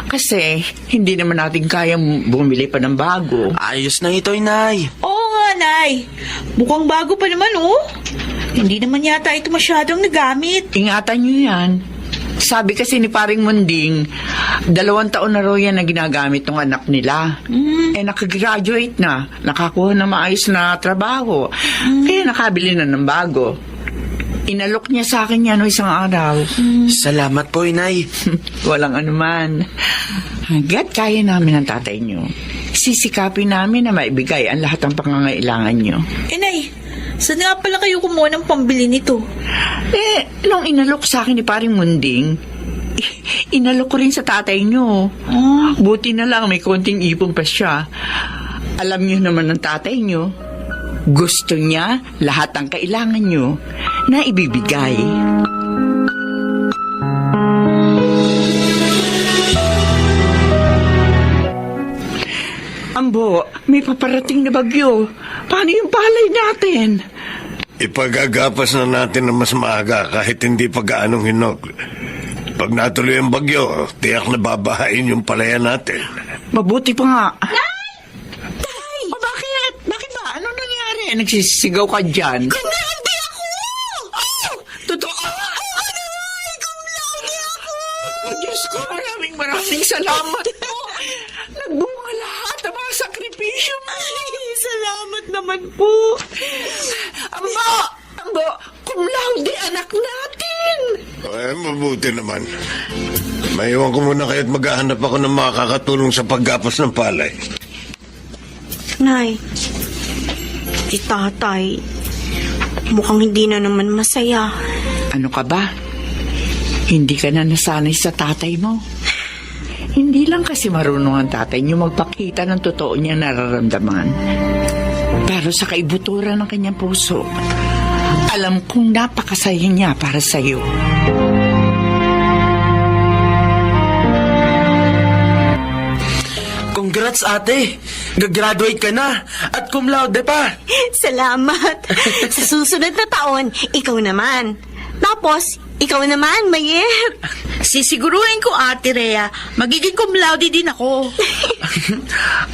G: Kasi, hindi naman natin kayang bumili pa ng bago.
I: Ayos na ito, Nay.
H: Oo nga, Nay. Mukhang bago pa naman, oh. Hindi naman yata ito masyadong nagamit.
G: Ingatan nyo yan. Sabi kasi ni Paring Munding, 2 taon na raw yan na ginagamit ng anak nila. Nakagraduate na, nakakuha na maayos na trabaho. Kaya nakabili na ng bago. Inalok niya sa akin yan isang araw.
I: Salamat po, Inay.
G: Walang anuman. Hanggat kaya namin ang tatay nyo, sisikapin namin na maibigay ang lahat ng pangangailangan nyo.
H: Nay, saan nga pala kayo kumuha ng pambili nito?
G: Nung inalok sa akin ni Paring Munding, inalok ko rin sa tatay nyo. Buti na lang may konting ipon pa siya. Alam nyo naman ng tatay nyo, gusto niya lahat ng kailangan nyo na ibibigay. Ambo, may paparating na bagyo. Paano yung palay natin?
C: Ipagagapas na natin na mas maaga kahit hindi pa gaanong hinog. Pag natuloy ang bagyo, tiyak na babahain yung palaya natin.
G: Mabuti pa nga. Tay! Bakit? Bakit ba? Ano nangyari? Nagsisigaw ka dyan.
H: Kumlaude ako! Oh!
G: Totoo?
H: Ay, kumlaude ako!
G: Diyos ko, maraming salamat po. Nagbunga lahat ang mga sakripisyo mo.
H: Ay, salamat naman po.
G: Ambo, cum laude anak natin.
C: Mabuti naman. Maiwan ko muna kayo't maghahanap ako ng makakatulong sa paggapas ng palay.
E: Nay, si tatay, mukhang hindi na naman masaya.
G: Ano ka ba? Hindi ka na nasanay sa tatay mo. Hindi lang kasi marunong ang tatay niyo magpakita ng totoo niyang nararamdaman. Pero sa kaibuturan ng kanyang puso, alam kong napakasaya niya para sa iyo.
I: Congrats, ate. Gagraduate ka na. At cum laude pa.
E: Salamat. Sa susunod na taon, ikaw naman. Tapos, ikaw naman, Mayer.
H: Sisiguruhin ko, Ate Rhea, magiging cum laude din ako.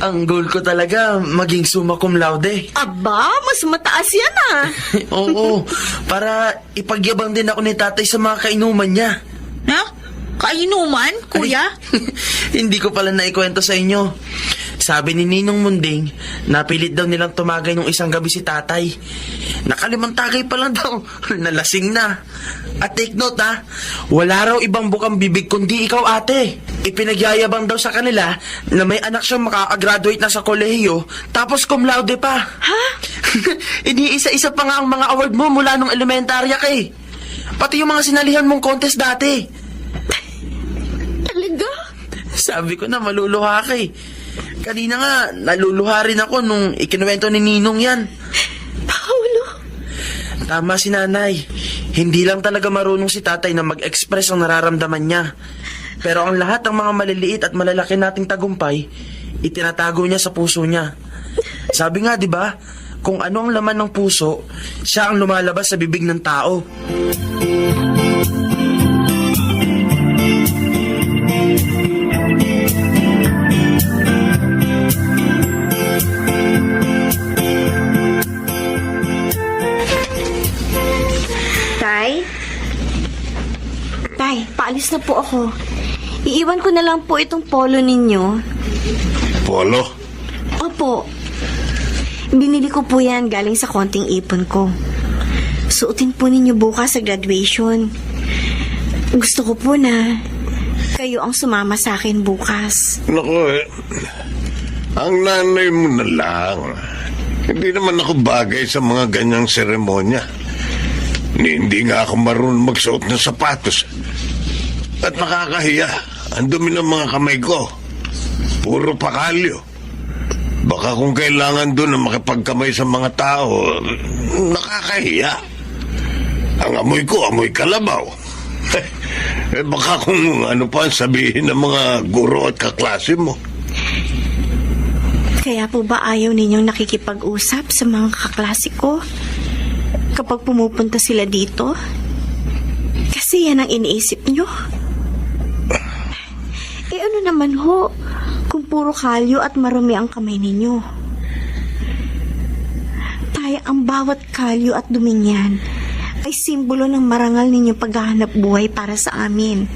I: Ang goal ko talaga, maging summa cum laude.
E: Aba, mas mataas yan ah.
I: Oo, para ipagyabang din ako ni tatay sa mga kainuman niya.
H: Ha? Kainuman, kuya?
I: Hindi ko pala naikwento sa inyo. Sabi ni Ninong Munding, napilit daw nilang tumagay nung isang gabi si tatay. Nakalimang tagay pa lang daw, nalasing na. At take note ha, wala raw ibang bukang bibig kundi ikaw, ate. Ipinagyayabang daw sa kanila na may anak siyang makakagraduate na sa kolehiyo, tapos cum laude pa.
E: Ha?
I: Iniisa-isa pa nga ang mga award mo mula nung elementarya ka eh. Pati yung mga sinalihan mong contest dati.
E: Talaga?
I: Sabi ko na maluluha ka eh. Kanina nga, naluluha rin ako nung ikinuwento ni Ninong yan.
E: Paolo?
I: Tama si nanay. Hindi lang talaga marunong si tatay na mag-express ang nararamdaman niya. Pero ang lahat ng mga maliliit at malalaki nating tagumpay, itinatago niya sa puso niya. Sabi nga, di ba, kung ano ang laman ng puso, siya ang lumalabas sa bibig ng tao.
E: Tay, paalis na po ako. Iiwan ko na lang po itong polo ninyo.
C: Polo?
E: Opo. Binili ko po yan galing sa konting ipon ko. Suotin po ninyo bukas sa graduation. Gusto ko po na kayo ang sumama sa akin bukas.
C: Naku ang nanay mo na lang. Hindi naman ako bagay sa mga ganyang seremonya. Hindi nga ako marunong magsuot ng sapatos. At nakakahiya. Ang dumi ng mga kamay ko. Puro pakalyo. Baka kung kailangan doon na makipagkamay sa mga tao, nakakahiya. Ang amoy ko, amoy kalabaw. Baka kung ano pa ang sabihin ng mga guro at kaklase mo.
E: Kaya po ba ayaw ninyong nakikipag-usap sa mga kaklase ko? Kapag pumupunta sila dito? Kasi yan ang iniisip nyo. Ano naman ho, kung puro kalyo at marumi ang kamay ninyo. Tayo ang bawat kalyo at duming yan ay simbolo ng marangal ninyong paghahanap buhay para sa amin.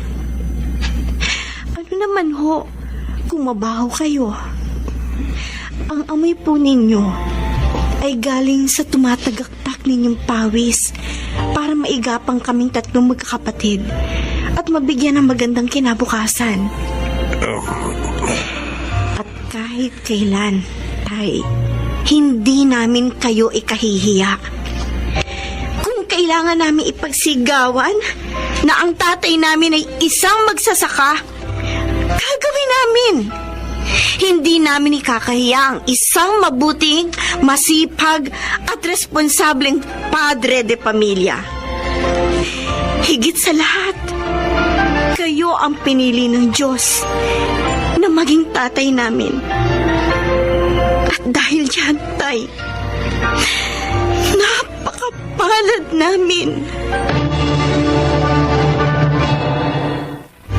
E: Ano naman ho, kung mabaho kayo? Ang amoy po ninyo ay galing sa tumatagaktak ninyong pawis para maigapang kaming tatlong magkakapatid at mabigyan ng magandang kinabukasan. At kahit kailan, Tay, hindi namin kayo ikahihiya. Kung kailangan namin ipagsigawan na ang tatay namin ay isang magsasaka, gagawin namin. Hindi namin ikakahiya ang isang mabuting, masipag at responsableng padre de pamilya. Higit sa lahat, kayo ang pinili ng Diyos na maging tatay namin. At dahil dyan, Tay, napakapalad namin.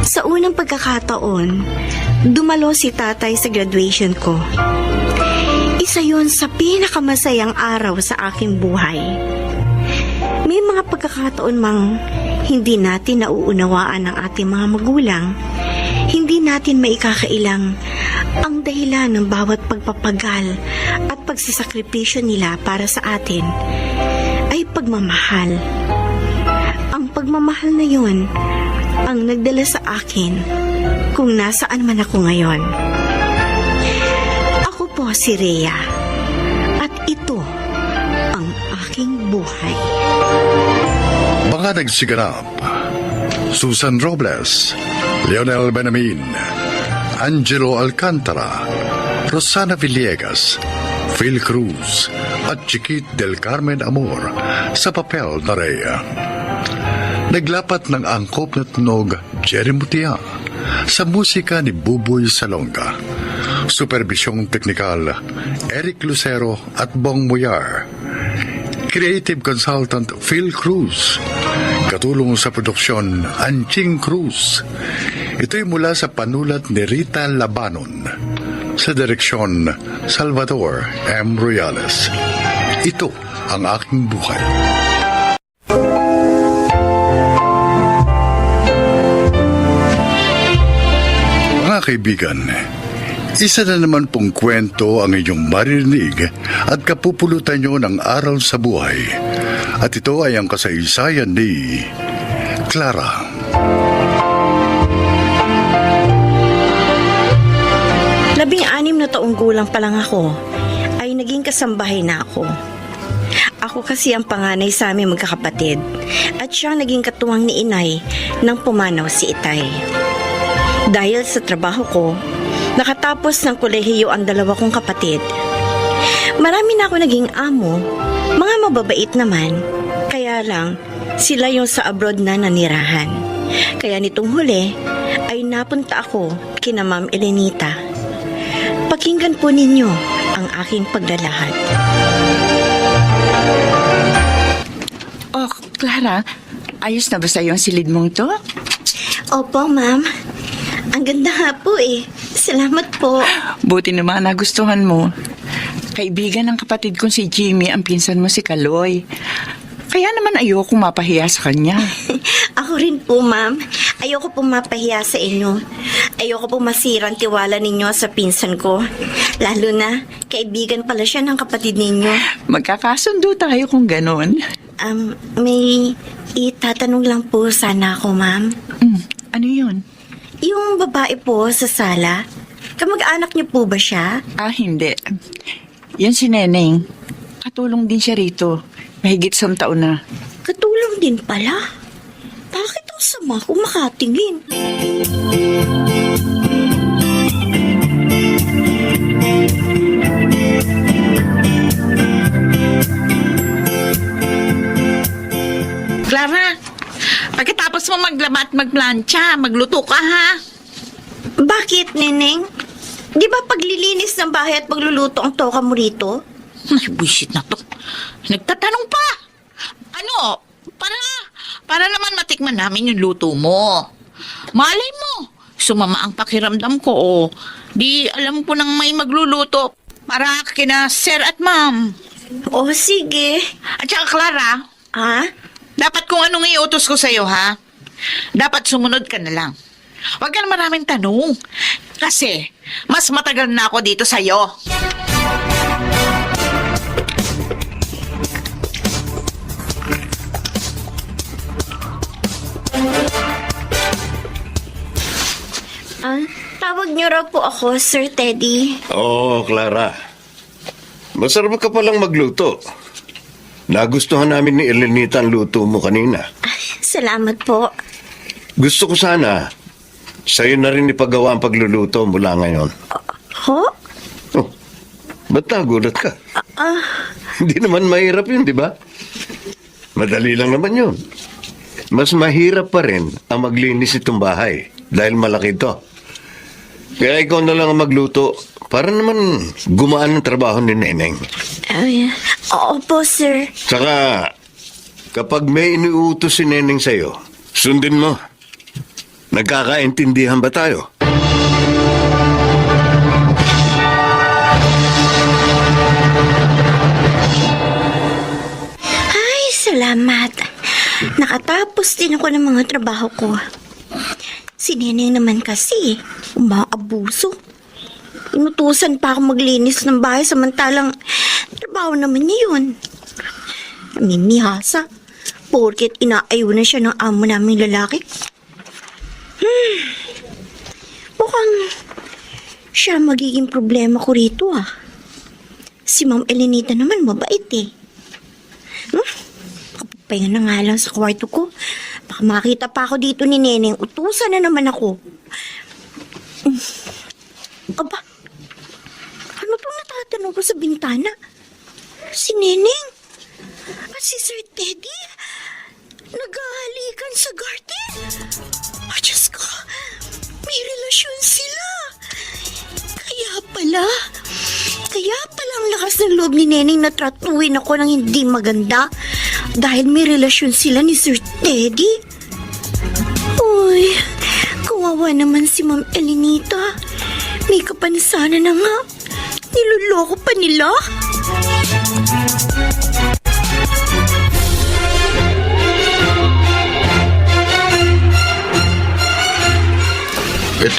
E: Sa unang pagkakataon, dumalo si tatay sa graduation ko. Isa yon sa pinakamasayang araw sa aking buhay. May mga pagkakataon mang hindi natin nauunawaan ang ating mga magulang. Hindi natin maikakailang ang dahilan ng bawat pagpapagal at pagsasakripisyo nila para sa atin ay pagmamahal. Ang pagmamahal na yon ang nagdala sa akin kung nasaan man ako ngayon. Ako po si Rhea at ito ang aking buhay.
A: Mga nagsiganap, Susan Robles, Leonel Benamin, Angelo Alcantara, Rosana Villegas, Phil Cruz, at Chiquit del Carmen Amor sa papel na Rhea. Naglapat ng angkop na tunog Jerry Mutia sa musika ni Buboy Salonga. Superbisyong Teknikal, Eric Lucero at Bong Muyar. Creative Consultant Phil Cruz. Katulong sa produksyon, Anching Cruz. Ito'y mula sa panulat ni Rita Labanon. Sa direksyon, Salvador M. Royales. Ito ang aking buhay. Mga kaibigan, isa na naman pong kwento ang inyong maririnig at kapupulutan nyo ng aral sa buhay. At ito ay ang kasaysayan ni Clara.
E: Labing-anim na taong gulang pa lang ako, ay naging kasambahay na ako. Ako kasi ang panganay sa aming magkakapatid, at siyang naging katuwang ni inay nang pumanaw si itay. Dahil sa trabaho ko, nakatapos ng kolehiyo ang dalawa kong kapatid. Marami na ako naging amo, mga mababait naman, kaya lang sila yung sa abroad na nanirahan. Kaya nitong huli ay napunta ako kina Ma'am Elenita. Pakinggan po ninyo ang aking paglalahad.
G: Oh, Clara, ayos na ba sa'yo ang silid mong to?
E: Opo, Ma'am. Ang ganda nga po eh. Salamat po.
G: Buti naman nagustuhan mo. Kaibigan ng kapatid kong si Jimmy ang pinsan mo si Kaloy. Kaya naman ayoko mapahiya sa kanya.
E: Ako rin po, Ma'am. Ayoko po mapahiya sa inyo. Ayoko po masirang tiwala ninyo sa pinsan ko. Lalo na, kaibigan pala siya ng kapatid ninyo.
G: Magkakasundo tayo kung ganon.
E: May itatanong lang po sana ako, Ma'am.
G: Ano yun?
E: Yung babae po sa sala, kamag-anak niyo po ba siya?
G: Hindi. Yan si Neneng. Katulong din siya rito. Mahigit 100 taon na.
E: Katulong din pala. Bakit ang sama kung makatingin?
H: Clara, pagkatapos mo maglaba at magplancha, magluto ka ha?
E: Bakit, Neneng? Di ba paglilinis ng bahay at pagluluto ang toka mo rito?
H: Ay, buisit na to. Nagtatanong pa. Ano? Para naman matikman namin yung luto mo. Malay mo, sumama ang pakiramdam ko o di alam ko nang may magluluto para kina Sir at Ma'am.
E: O, sige.
H: At saka Clara,
E: Ha?
H: dapat kung anong iutos ko sa'yo ha, dapat sumunod ka na lang. Huwag ka na maraming tanong. Kasi, mas matagal na ako dito sa'yo.
E: Tawag niyo raw po ako, Sir Teddy.
C: Oo, Clara. Masarap ka palang magluto. Nagustuhan namin ni Elenita ang luto mo kanina.
E: Salamat po.
C: Gusto ko sana, sa'yo na rin ipagawa ang pagluluto mula ngayon.
E: Ho?
C: Oh, ba't nagulat ka? Hindi naman mahirap yun, di ba? Madali lang naman yun. Mas mahirap pa rin ang maglinis itong bahay dahil malaki ito. Kaya ikaw na lang ang magluto para naman gumaan ang trabaho ni Neneng.
E: Opo, sir.
C: Saka, kapag may iniutos si Neneng sa'yo, sundin mo. Nagkakaintindihan ba tayo?
E: Ay, salamat. Nakatapos din ako ng mga trabaho ko. Si Neneng naman kasi, umaabuso. Inutusan pa ako maglinis ng bahay samantalang trabaho naman niya yun. Namimihasa, porket inaayunan siya ng amo naming lalaki. Mukhang siya magiging problema ko rito ah. Si Ma'am Elenita naman mabait eh. Pahinga na nga lang sa kwarto ko. Baka makita pa ako dito ni Neneng. Utusan na naman ako. Aba, ano itong natatanong ko sa bintana? Si Neneng? At si Sir Teddy? Naghahalikan sa garden? Oh, Diyos ko. May relasyon sila. Kaya pala pala. Kaya pala ang lakas ng loob ni Neneng na tratuhin ako ng hindi maganda dahil may relasyon sila ni Sir Teddy. Uy, kawawa naman si Ma'am Elenita. May kapansanan na nga. Niloloko pa nila.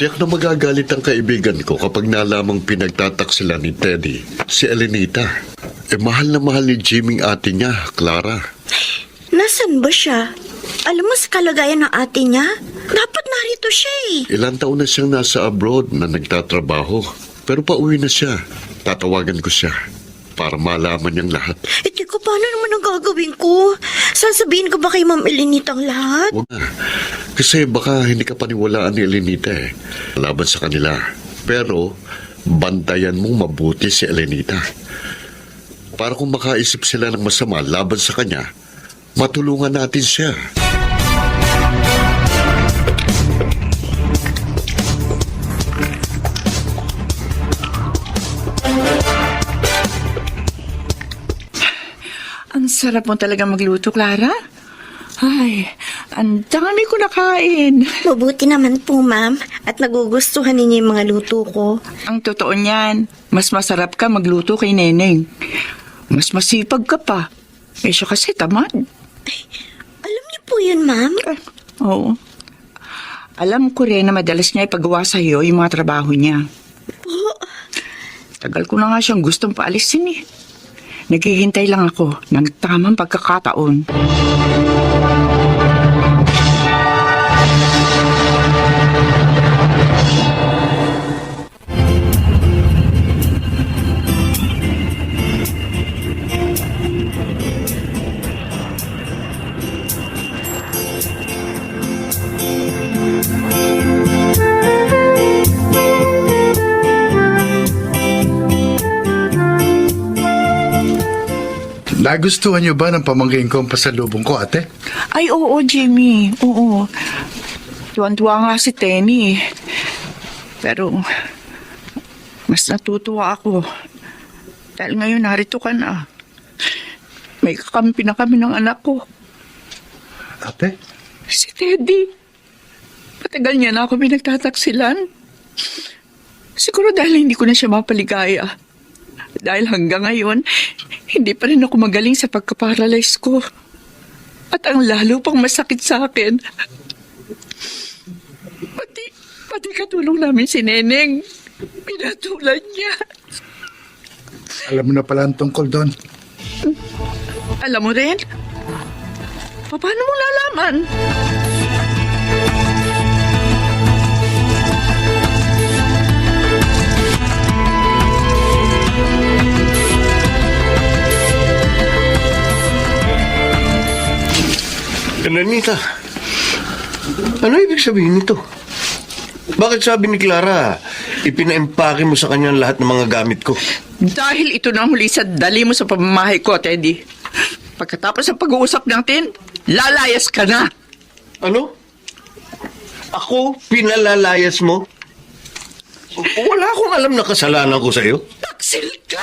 F: Tiyak na magagalit ang kaibigan ko kapag nalamang pinagtataksila ni Teddy si Elenita. Mahal na mahal ni Jimmy ang ate niya, Clara.
E: Nasaan ba siya? Alam mo sa kalagayan ng ate niya? Dapat narito siya eh.
F: Ilang taon na siyang nasa abroad na nagtatrabaho. Pero pauwi na siya. Tatawagan ko siya para malaman niyang lahat.
E: Teka, paano naman ang gagawin ko? Sasabihin ko ba kay Ma'am Elenita ang lahat?
F: Huwag na. Kasi baka hindi ka paniwalaan ni Elenita laban sa kanila. Pero bantayan mong mabuti si Elenita. Para kung makaisip sila ng masama laban sa kanya, matulungan natin siya.
G: Ang sarap mo talaga magluto, Clara. Ay, ang dami ko nakain.
E: Mabuti naman po, ma'am. At nagugustuhan ninyo yung mga luto ko.
G: Ang totoo niyan, mas masarap ka magluto kay Neneng. Mas masipag ka pa. Eh siya kasi tamad.
E: Alam niyo po yun, ma'am.
G: Oo. Alam ko rin na madalas niya ipagawa sa iyo yung mga trabaho niya. Tagal ko na nga siyang gustong paalisin eh. Naghihintay lang ako ng tamang pagkakataon.
A: Nagustuhan niyo ba ng pamangkin ko ang pasalubong ko, ate?
G: Ay, oo, Jimmy. Oo. Tuwan-tuwa nga si Tenny. Pero, mas natutuwa ako. Dahil ngayon narito ka na. May kakampi na kami ng anak ko.
A: Ate?
G: Si Teddy. Patagal niya na ako pinagtataksilan. Siguro dahil hindi ko na siya mapaligaya. Dahil hanggang ngayon, hindi pa rin ako magaling sa pagka-paralyze ko. At ang lalo pang masakit sa akin, pati katulong namin si Neneng, pinatulan niya.
A: Alam mo na pala ang tungkol doon.
G: Alam mo rin? Paano mo nalaman?
C: Elenita, ano ibig sabihin nito? Bakit sabi ni Clara, ipina-empake mo sa kanya lahat ng mga gamit ko?
G: Dahil ito na ang huli sa dali mo sa pamamahay ko, Teddy. Pagkatapos ng pag-uusap natin, lalayas ka na.
C: Ano? Ako? Pinalalayas mo? Wala akong alam na kasalanan ko sa'yo.
G: Taksil ka!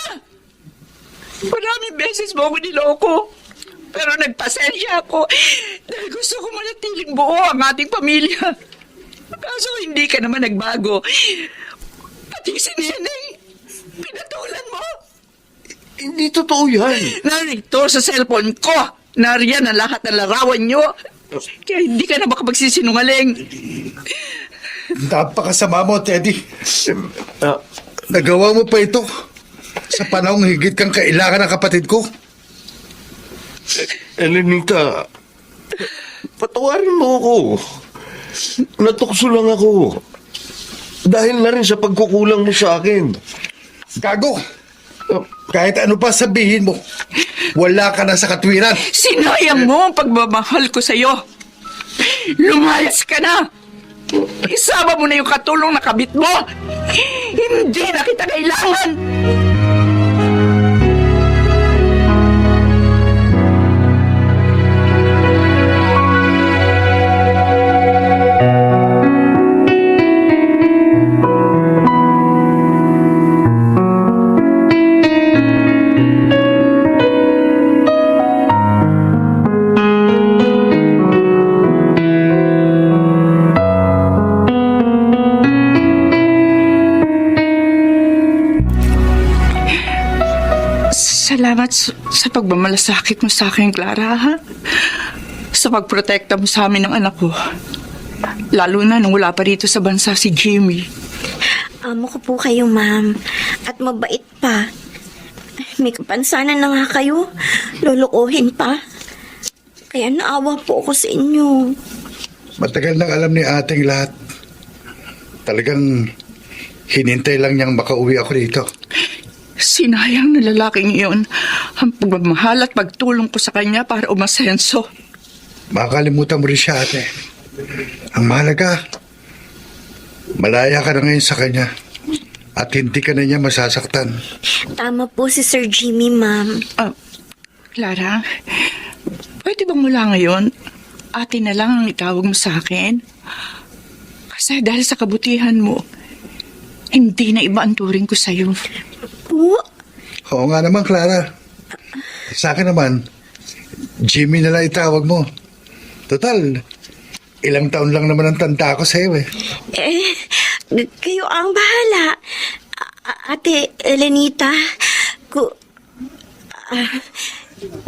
G: Maraming beses mo ako niloko. Pero nagpasensya ako dahil gusto ko manatiling buo ang ating pamilya. Kaso hindi ka naman nagbago. Pati si Neneng, pinatulan mo.
C: Hindi totoo yan.
G: Narito sa cellphone ko. Nariyan ang lahat ng larawan nyo. Kaya hindi ka na makapagsisinungaling.
A: Napakasama mo, Teddy.
C: Ah,
A: Nagawa mo pa ito sa panahong higit kang kailangan ng kapatid ko.
C: Elenita, patawarin mo ako. Natukso lang ako. Dahil na rin sa pagkukulang mo sa akin.
A: Gago! Kahit ano pa sabihin mo, wala ka na sa katwiran.
G: Sinayang mo ang pagmamahal ko sa'yo. Lumayas ka na. Isama mo na yung katulong na kabit mo. Hindi na kita kailangan. Salamat sa pagmamalasakit mo sa akin, Clara, ha? Sa pagprotekta mo sa amin ng anak ko. Lalo na nung wala pa rito sa bansa si Jimmy.
E: Amo ko po kayo, ma'am. At mabait pa. May kapansanan na nga kayo. Lulukuhin pa. Kaya naawa po ako sa inyo.
A: Matagal nang alam ni ating lahat. Talagang hinintay lang niyang makauwi ako dito.
G: Sinayang na lalaking iyon ang pagmamahal at pagtulong ko sa kanya para umasenso.
A: Makakalimutan mo rin siya, ate. Ang mahalaga, malaya ka na ngayon sa kanya at hindi ka na niya masasaktan.
E: Tama po si Sir Jimmy, ma'am.
G: Clara, pwede bang mula ngayon, ate na lang ang itawag mo sa akin? Kasi dahil sa kabutihan mo, hindi na iba ang turing ko sa'yo.
E: Po?
A: Oo nga naman, Clara. Sa akin naman, Jimmy na lang itawag mo. Total, ilang taon lang naman ang tanda ko sa'yo eh.
E: Kayo ang bahala. Ate Elenita,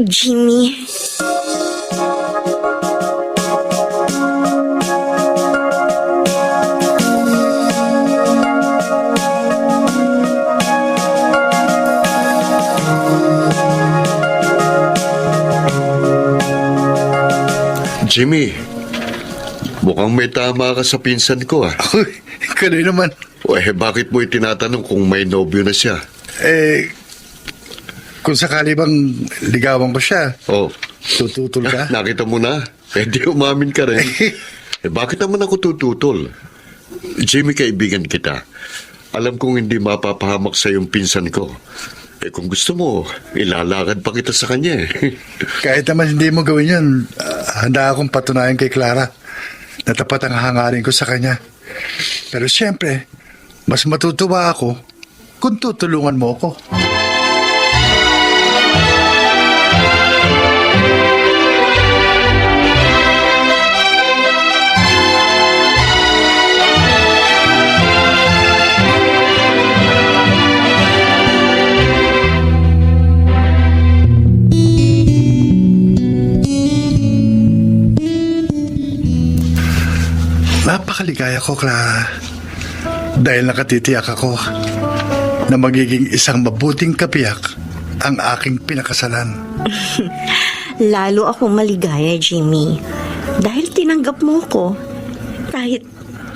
E: Jimmy.
F: Jimmy, mukhang may tama ka sa pinsan ko ah.
A: Uy, kanoy naman.
F: Bakit mo itinatanong kung may nobyo na siya?
A: Kung sakali bang ligawan ko siya,
F: Oh,
A: tututol ka?
F: nakita mo na? Di umamin ka rin. Bakit naman ako tututol? Jimmy, kaibigan kita. Alam kong hindi mapapahamak sa yung pinsan ko. Kung gusto mo, ilalakad pa kita sa kanya eh.
A: Kahit naman hindi mo gawin yun, handa akong patunayan kay Clara na tapat ang hangarin ko sa kanya. Pero siyempre, mas matutuwa ako kung tutulungan mo ako. Napakaligaya ko, Clara. Dahil nakatitiyak ako na magiging isang mabuting kapiyak ang aking pinakasalan.
E: Lalo ako maligaya, Jimmy. Dahil tinanggap mo ko. Kahit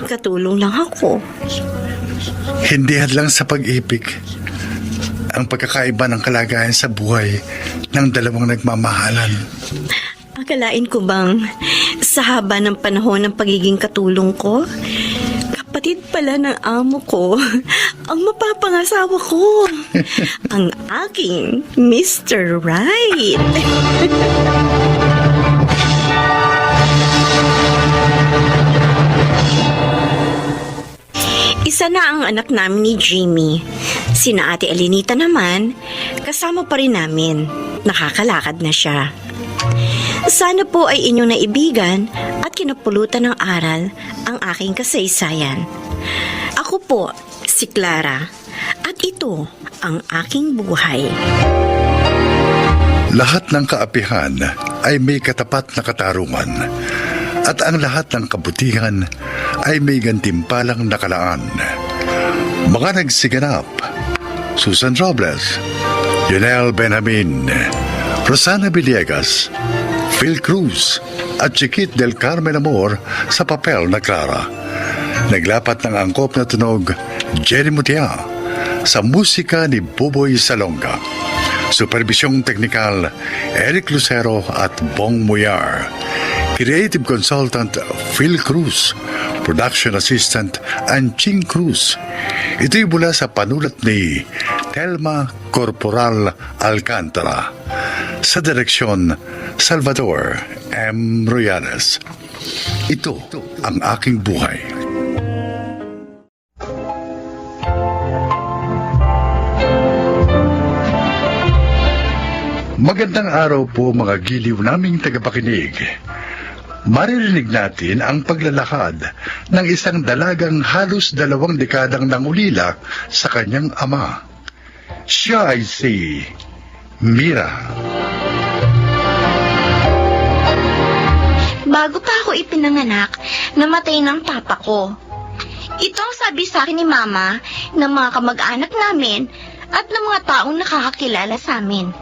E: katulong lang ako.
A: Hindi hadlang sa pag-ibig ang pagkakaiba ng kalagayan sa buhay ng dalawang nagmamahalan.
E: Akalain ko bang sa haba ng panahon ng pagiging katulong ko, kapatid pala ng amo ko ang mapapangasawa ko. Ang aking Mr. Right. Isa na ang anak namin ni Jimmy. Sina Ate Elenita naman, kasama pa rin namin. Nakakalakad na siya. Sana po ay inyong naibigan at kinapulutan ng aral ang aking kasaysayan. Ako po, si Clara, at ito ang aking buhay.
A: Lahat ng kaapihan ay may katapat na katarungan at ang lahat ng kabutihan ay may gantimpalang nakalaan. Mga nagsiganap: Susan Robles, Lionel Benjamin, Rosana Villegas, Phil Cruz at Chiquit del Carmen Amor sa papel na Clara. Naglapat ng angkop na tunog Jerry Mutia sa musika ni Buboy Salonga. Supervisyong teknikal Eric Lucero at Bong Muyar. Creative Consultant Phil Cruz. Production Assistant Anching Cruz. Ito'y mula sa panulat ni Telma Corporal Alcantara. Sa direksyon Salvador M. Royales. Ito ang aking buhay. Magandang araw po mga giliw naming tagapakinig. Maririnig natin ang paglalakad ng isang dalagang halos 2 dekadang nangulila sa kanyang ama. Siya ay si Mira.
E: Bago pa ako ipinanganak, namatay ng papa ko. Ito ang sabi sa akin ni Mama ng mga kamag-anak namin at ng mga taong nakakakilala sa amin.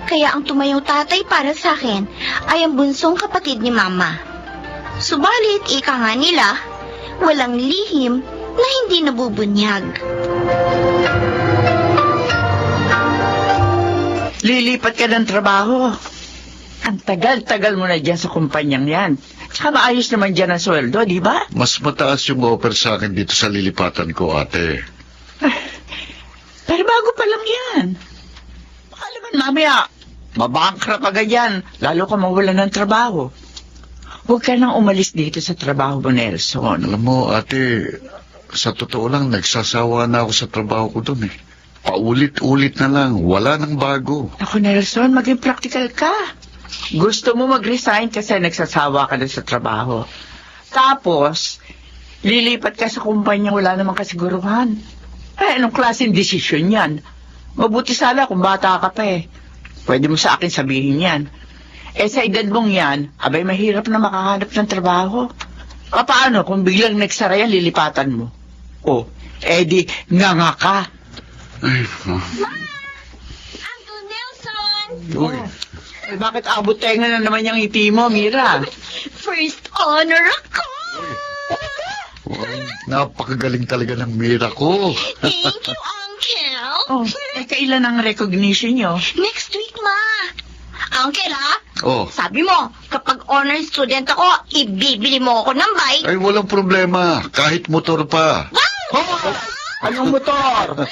E: Kaya ang tumayong tatay para sa akin ay ang bunsong kapatid ni Mama. Subalit, ika nga nila, walang lihim na hindi nabubunyag.
G: Lilipat ka ng trabaho. Ang tagal-tagal mo na dyan sa kumpanyang yan. Tsaka maayos naman dyan ang sweldo, di ba?
F: Mas mataas yung offer sa akin dito sa lilipatan ko, ate.
G: Pero bago pa lang yan. Baka naman mamaya, mabankrupt agad yan, lalo ka mawalan ng trabaho. Huwag ka nang umalis dito sa trabaho mo, Nelson.
F: Alam mo, ate, sa totoo lang, nagsasawa na ako sa trabaho ko doon eh. Paulit-ulit na lang, wala nang bago.
G: Ako, Nelson, maging practical ka. Gusto mo mag-resign kasi nagsasawa ka na sa trabaho. Tapos, lilipat ka sa kumpanya wala namang kasiguruhan. Anong klaseng desisyon yan? Mabuti sana kung bata ka pa eh. Pwede mo sa akin sabihin yan. Sa edad mong yan, abay mahirap na makahanap ng trabaho. Paano kung biglang nagsara yan, lilipatan mo? Di nga ka.
F: Ay,
E: Uncle Nelson!
F: uy,
G: Bakit abot tenga na naman yung ngiti mo, Mira?
E: First honor ako!
F: napakagaling talaga ng Mira ko.
E: Thank you, Uncle!
G: Kailan ang recognition nyo?
E: Next week, Ma! Uncle, ha?
F: Oh,
E: Sabi mo, kapag honor student ako, ibibili mo ako ng bike.
F: ay walang problema, kahit motor pa.
G: Anong motor?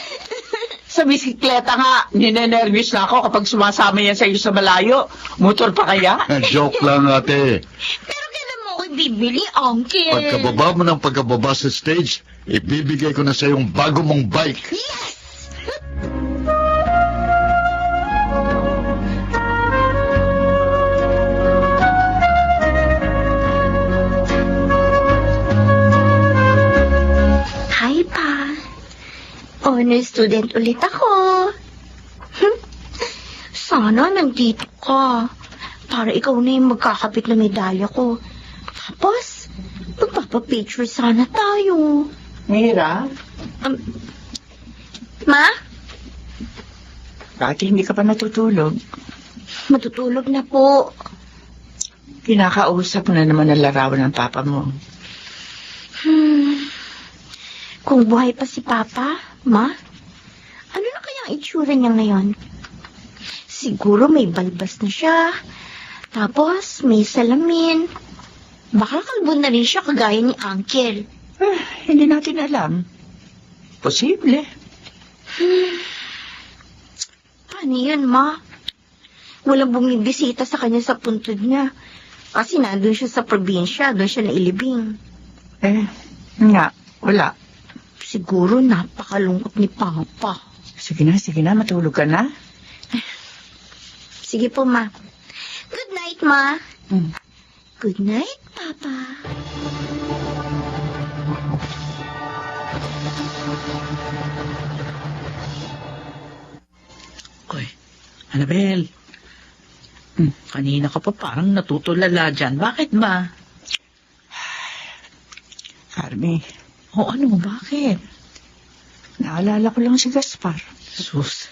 G: Sa bisikleta nga, ninenervous na ako kapag sumasama yan sa iyo sa malayo. Motor pa kaya?
F: Joke lang, ate.
E: Pero kailan mo ako ibibili, Uncle?
F: Pagkababa mo ng pagkababa sa stage, ibibigay ko na sa yung bago mong bike.
E: Yes! Hi, Pa. Honor student ulit ako. Sana nandito ka. Para ikaw na yung magkakabit na medalya ko. Tapos, magpapapicture sana tayo.
G: Mira,
E: Ma?
G: bakit hindi ka pa natutulog?
E: Matutulog na po.
G: Kinakausap mo na naman ang larawan ng papa mo.
E: Kung buhay pa si Papa, Ma, ano na kaya ang itsura niya ngayon? Siguro may balbas na siya. Tapos, may salamin. Baka kalbo na rin siya kagaya ni Uncle.
G: Hindi natin alam. Posible.
E: Paano yun, Ma? Walang bumibisita sa kanya sa puntod niya. Kasi nandun siya sa probinsya, doon siya nailibing.
G: Nga, wala.
E: Siguro napakalungkot ni Papa.
G: Sige na, matulog ka na.
E: Sige po, Ma. Good night, Ma.
G: Mm.
E: Good night, Papa.
B: Oy, Annabel. Kanina ka pa parang natutulala dyan. Bakit ba?
G: Carmi,
B: Ano? Bakit?
G: naalala ko lang si Gaspar.
B: Sus,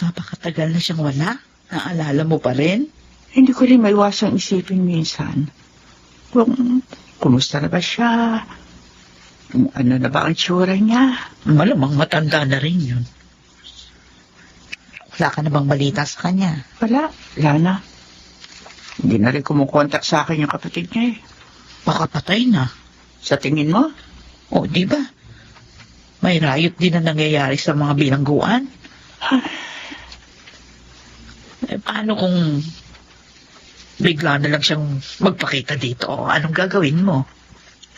B: napakatagal na siyang wala. Naalala mo pa rin?
G: Hindi ko rin maiwasang isipin minsan kung kumusta na ba siya, kung ano na ba ang tsura niya.
B: Malamang matanda na rin yun. Wala ka na bang balita sa kanya?
G: Wala na. Hindi na rin kumukontak sa akin yung kapatid niya eh.
B: Baka patay na.
G: Sa tingin mo?
B: Di ba? May riot din na nangyayari sa mga bilangguan. Paano kung bigla na lang siyang magpakita dito? Anong gagawin mo?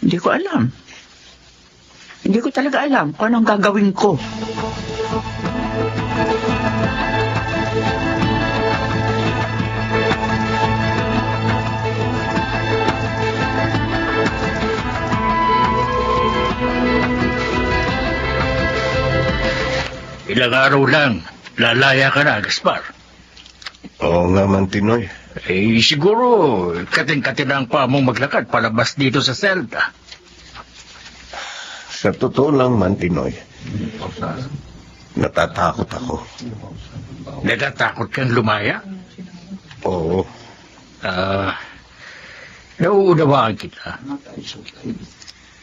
G: Hindi ko alam. Hindi ko talaga alam kung anong gagawin ko.
A: Ilang araw lang,
J: lalaya ka na, Gaspar.
C: Oo nga, Mantinoy.
J: Siguro, kating-kating ang pa mong maglakad palabas dito sa selda.
C: Sa totoo lang, Mantinoy, natatakot ako.
J: Natatakot kang lumaya?
C: Oo.
J: Nauunawaan kita.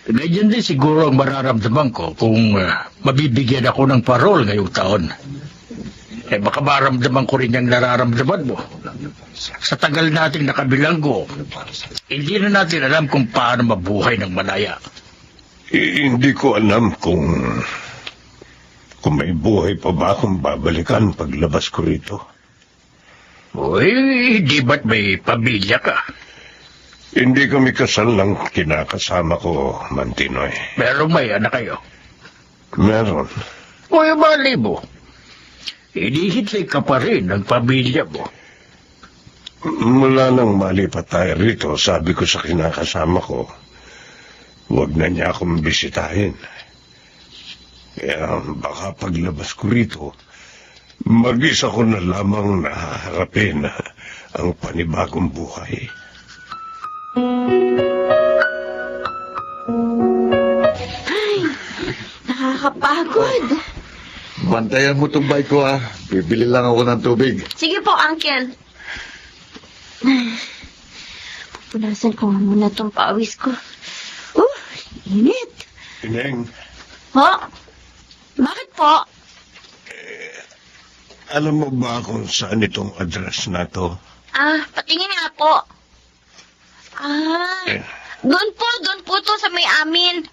J: Ganyan din siguro ang mararamdaman ko kung mabibigyan ako ng parol ngayong taon. Baka maramdaman ko rin yung nararamdaman mo. Sa tagal nating nakabilanggo, hindi na natin alam kung paano mabuhay ng malaya.
C: Hindi ko alam kung may buhay pa ba akong babalikan paglabas ko rito.
J: Uy, di ba't may pamilya ka?
C: Hindi kami kasal ng kinakasama ko, Mantinoy.
J: Pero may anak kayo.
C: Meron.
J: Uy, mali mo. Inihintay ka pa rin ng pamilya mo.
C: Mula nang malipat tayo rito, sabi ko sa kinakasama ko, huwag na niya akong bisitahin. Kaya baka paglabas ko rito, mag-isa ko na lamang nahaharapin ang panibagong buhay.
E: Nakakapagod.
F: Bantayan mo tong bike ko, ha. Bibili lang ako ng tubig.
E: Sige po, Uncle. Pupunasan ko nga muna itong pawis ko. Init.
C: Ineng,
E: Ho? Bakit po?
C: alam mo ba kung saan itong address na to?
E: Patingin nga po.
C: Eh.
E: Doon po to sa may amin.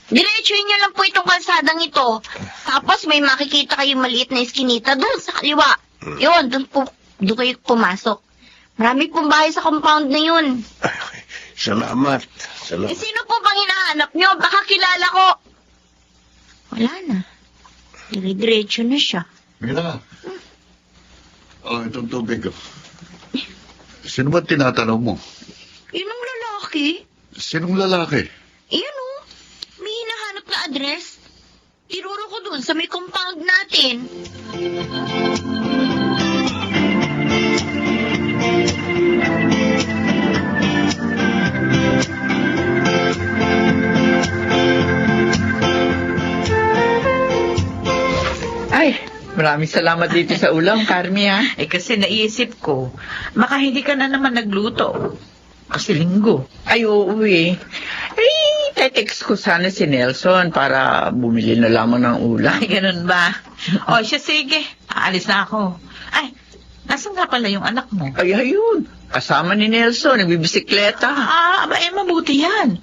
E: Diretsuhin niyo lang po itong kalsadang ito. Tapos may makikita kayong maliit na iskinita doon sa kaliwa. Yun, doon kayo pumasok. Marami pong bahay sa compound na yun.
C: Ay, salamat.
E: Sino po bang hinahanap niyo? Baka kilala ko. Wala na. Dire-diretso na siya.
F: Mira. Itong tubig. Sino ba tinatanong mo?
E: Yun ang lalaki.
F: Sinong lalaki?
E: Iyan o. May hinahanap na address. Iruro ko dun sa may compound natin.
G: Ay, maraming salamat dito sa ulam, Carmi, ha?
B: Kasi naisip ko, baka hindi ka na naman nagluto. Kasi linggo.
G: Ay, oo, eh. Text ko sana si Nelson para bumili na lamang ng ulam.
B: Ay, ganun ba? O, siya sige. Aalis na ako. Ay, nasan nga pala yung anak mo?
G: Ay, ayun. Kasama ni Nelson, nagbibisikleta.
B: Mabuti yan.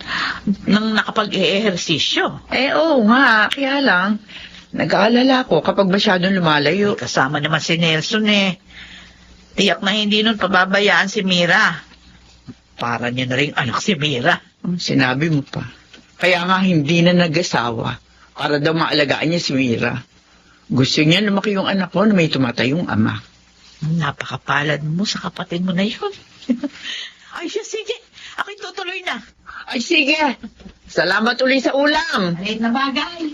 B: Nang nakapag-ehersisyo.
G: Oo nga, kaya lang, nag-aalala ko kapag masyadong lumalayo.
B: Kasama naman si Nelson eh. Tiyak na hindi nun pababayaan si Mira. Para niya na rin anak si Mira.
G: Sinabi mo pa. Kaya nga hindi na nag-asawa para daw maalagaan niya si Mira. Gusto niya lumaki yung anak ko na may tumatayong ama.
B: Napakapalad mo sa kapatid mo na yun. Ay, siya, sige. Ako'y tutuloy na.
G: Ay, sige. Salamat ulit sa ulam.
B: Maliit na bagay.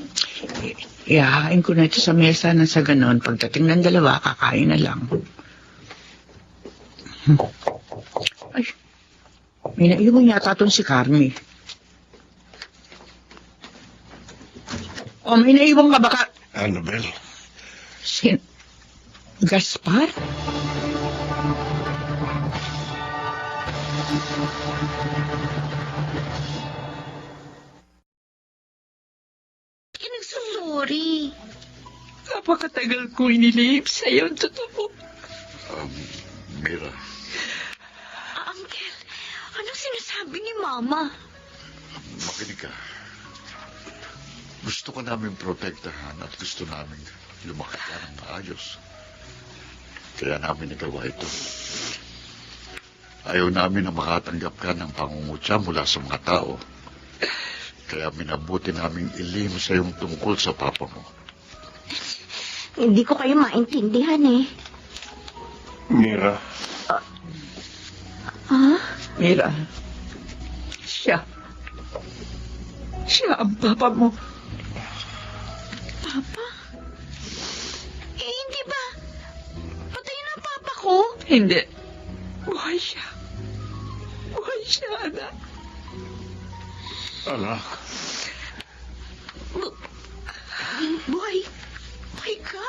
G: Ihahain ko na ito sa mesa na sa ganon. Pagdating ng dalawa, kakain na lang. Ay, may naiwan yata itong si Carmi. May naiwan ka baka...
C: Annabel,
G: Gaspar?
E: Nagsusuri.
G: Napakatagal ko inilihip sa'yo. Totoo.
F: Mira.
E: Uncle, anong sinasabi ni Mama?
F: Makinig ka. Gusto ko namin protektahan at gusto namin lumakad ka ng maayos. Kaya namin nagawa ito. Ayaw namin na makatanggap ka ng pangungutya mula sa mga tao. Kaya minabuti naming ilim sa iyong tungkol sa papa mo.
E: Hindi ko kayo maintindihan eh.
C: Mira,
G: Mira, siya ang papa mo.
E: Hindi ba
G: Hindi. Buhay siya. Buhay siya, anak.
D: Anak,
E: Buhay. Buhay ka?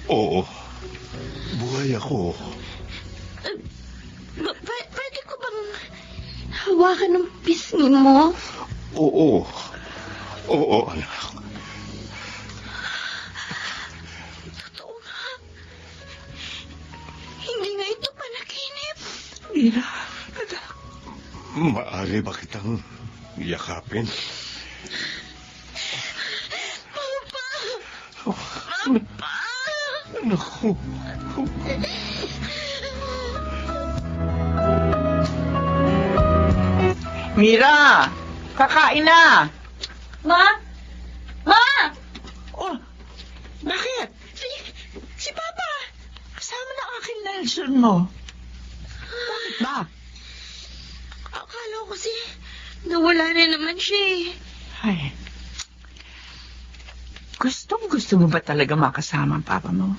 D: oo. Buhay ako.
E: Pwede ko bang hawakan ng pisngi mo?
D: Oo. Oo, anak.
E: Totoo nga. Hindi nga ito panaginip.
G: Mira, anak.
D: Maaari ba kitang yakapin?
E: Papa!
D: Naku.
G: Mira! Kakain na!
E: Ma? Ma!
G: Oh, bakit? Si Papa! Kasama na aking Nelson mo. Bakit ba?
E: Akala ko kasi nawala na naman siya eh.
G: Ay. Gusto mo ba talaga makasama ang Papa mo?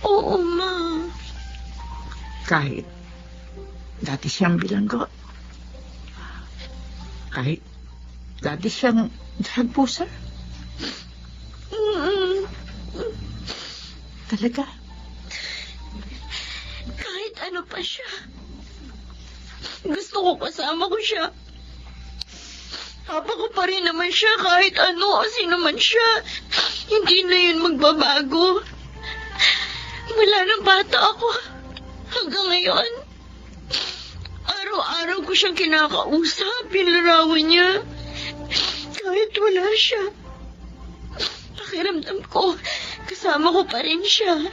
E: Oo, Ma.
G: Kahit dati siyang bilanggo. Kahit dati siyang drug pusher.
E: Mm-mm.
G: Talaga?
E: Kahit ano pa siya. Gusto ko kasama ko siya. Papa ko pa rin naman siya kahit ano o sino man siya. Hindi na yun magbabago. Mula nang bata ako hanggang ngayon. Araw-araw ko siyang kinakausap, pinlarawan niya. Kahit wala siya. Pakiramdam ko, kasama ko pa rin siya.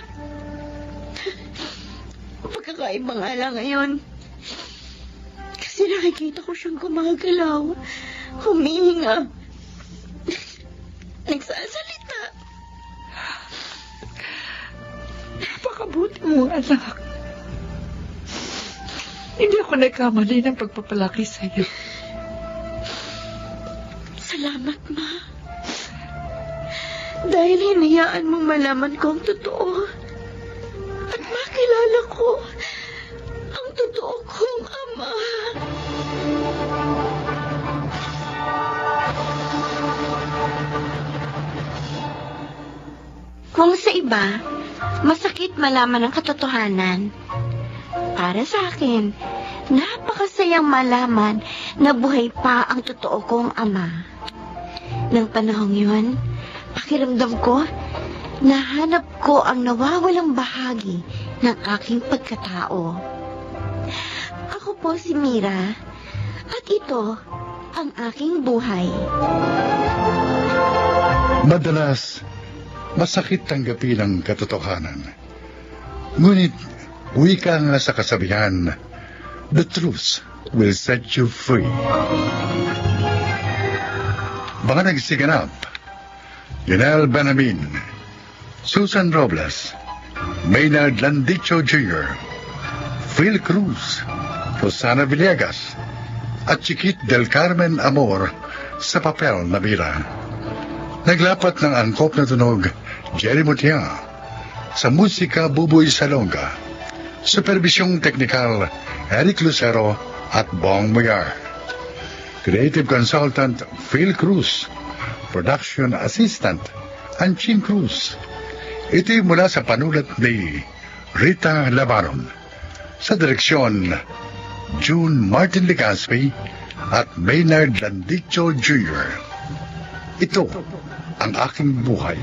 E: Pagkakaiba nga lang ngayon. Kasi nakikita ko siyang gumagalaw, humihinga, nagsasalita.
G: Napakabuti mo, anak. Hindi ako nagkamali ng pagpapalaki sa'yo.
E: Salamat, Ma. Dahil hinayaan mo malaman ko ang totoo. At makilala ko ang totoo kong ama. Kung sa iba, masakit malaman ang katotohanan. Para sa akin, napakasayang malaman na buhay pa ang totoo kong ama. Nang panahong yun, pakiramdam ko, nahanap ko ang nawawalang bahagi ng aking pagkatao. Ako po si Mira, at ito ang aking buhay.
A: Madalas, masakit tanggapin ang katotohanan. Ngunit, wika nga sa kasabihan, the truth will set you free. Mga nagsiganap, Lionel Benamin, Susan Robles, Maynard Landicho Jr., Phil Cruz, Rosana Villegas, at Chiquit del Carmen Amor sa papel na Mira. Naglapat ng angkop na tunog, Jerry Mutia, sa musika Buboy Salonga, supervisyong teknikal, Eric Lucero at Bong Muyar. Creative consultant, Phil Cruz. Production assistant, Anching Cruz. Ito'y mula sa panulat ni Rita Labaron. Sa direksyon, June Martin Ligaspi at Maynard Landicho Jr. Ito ang aking buhay.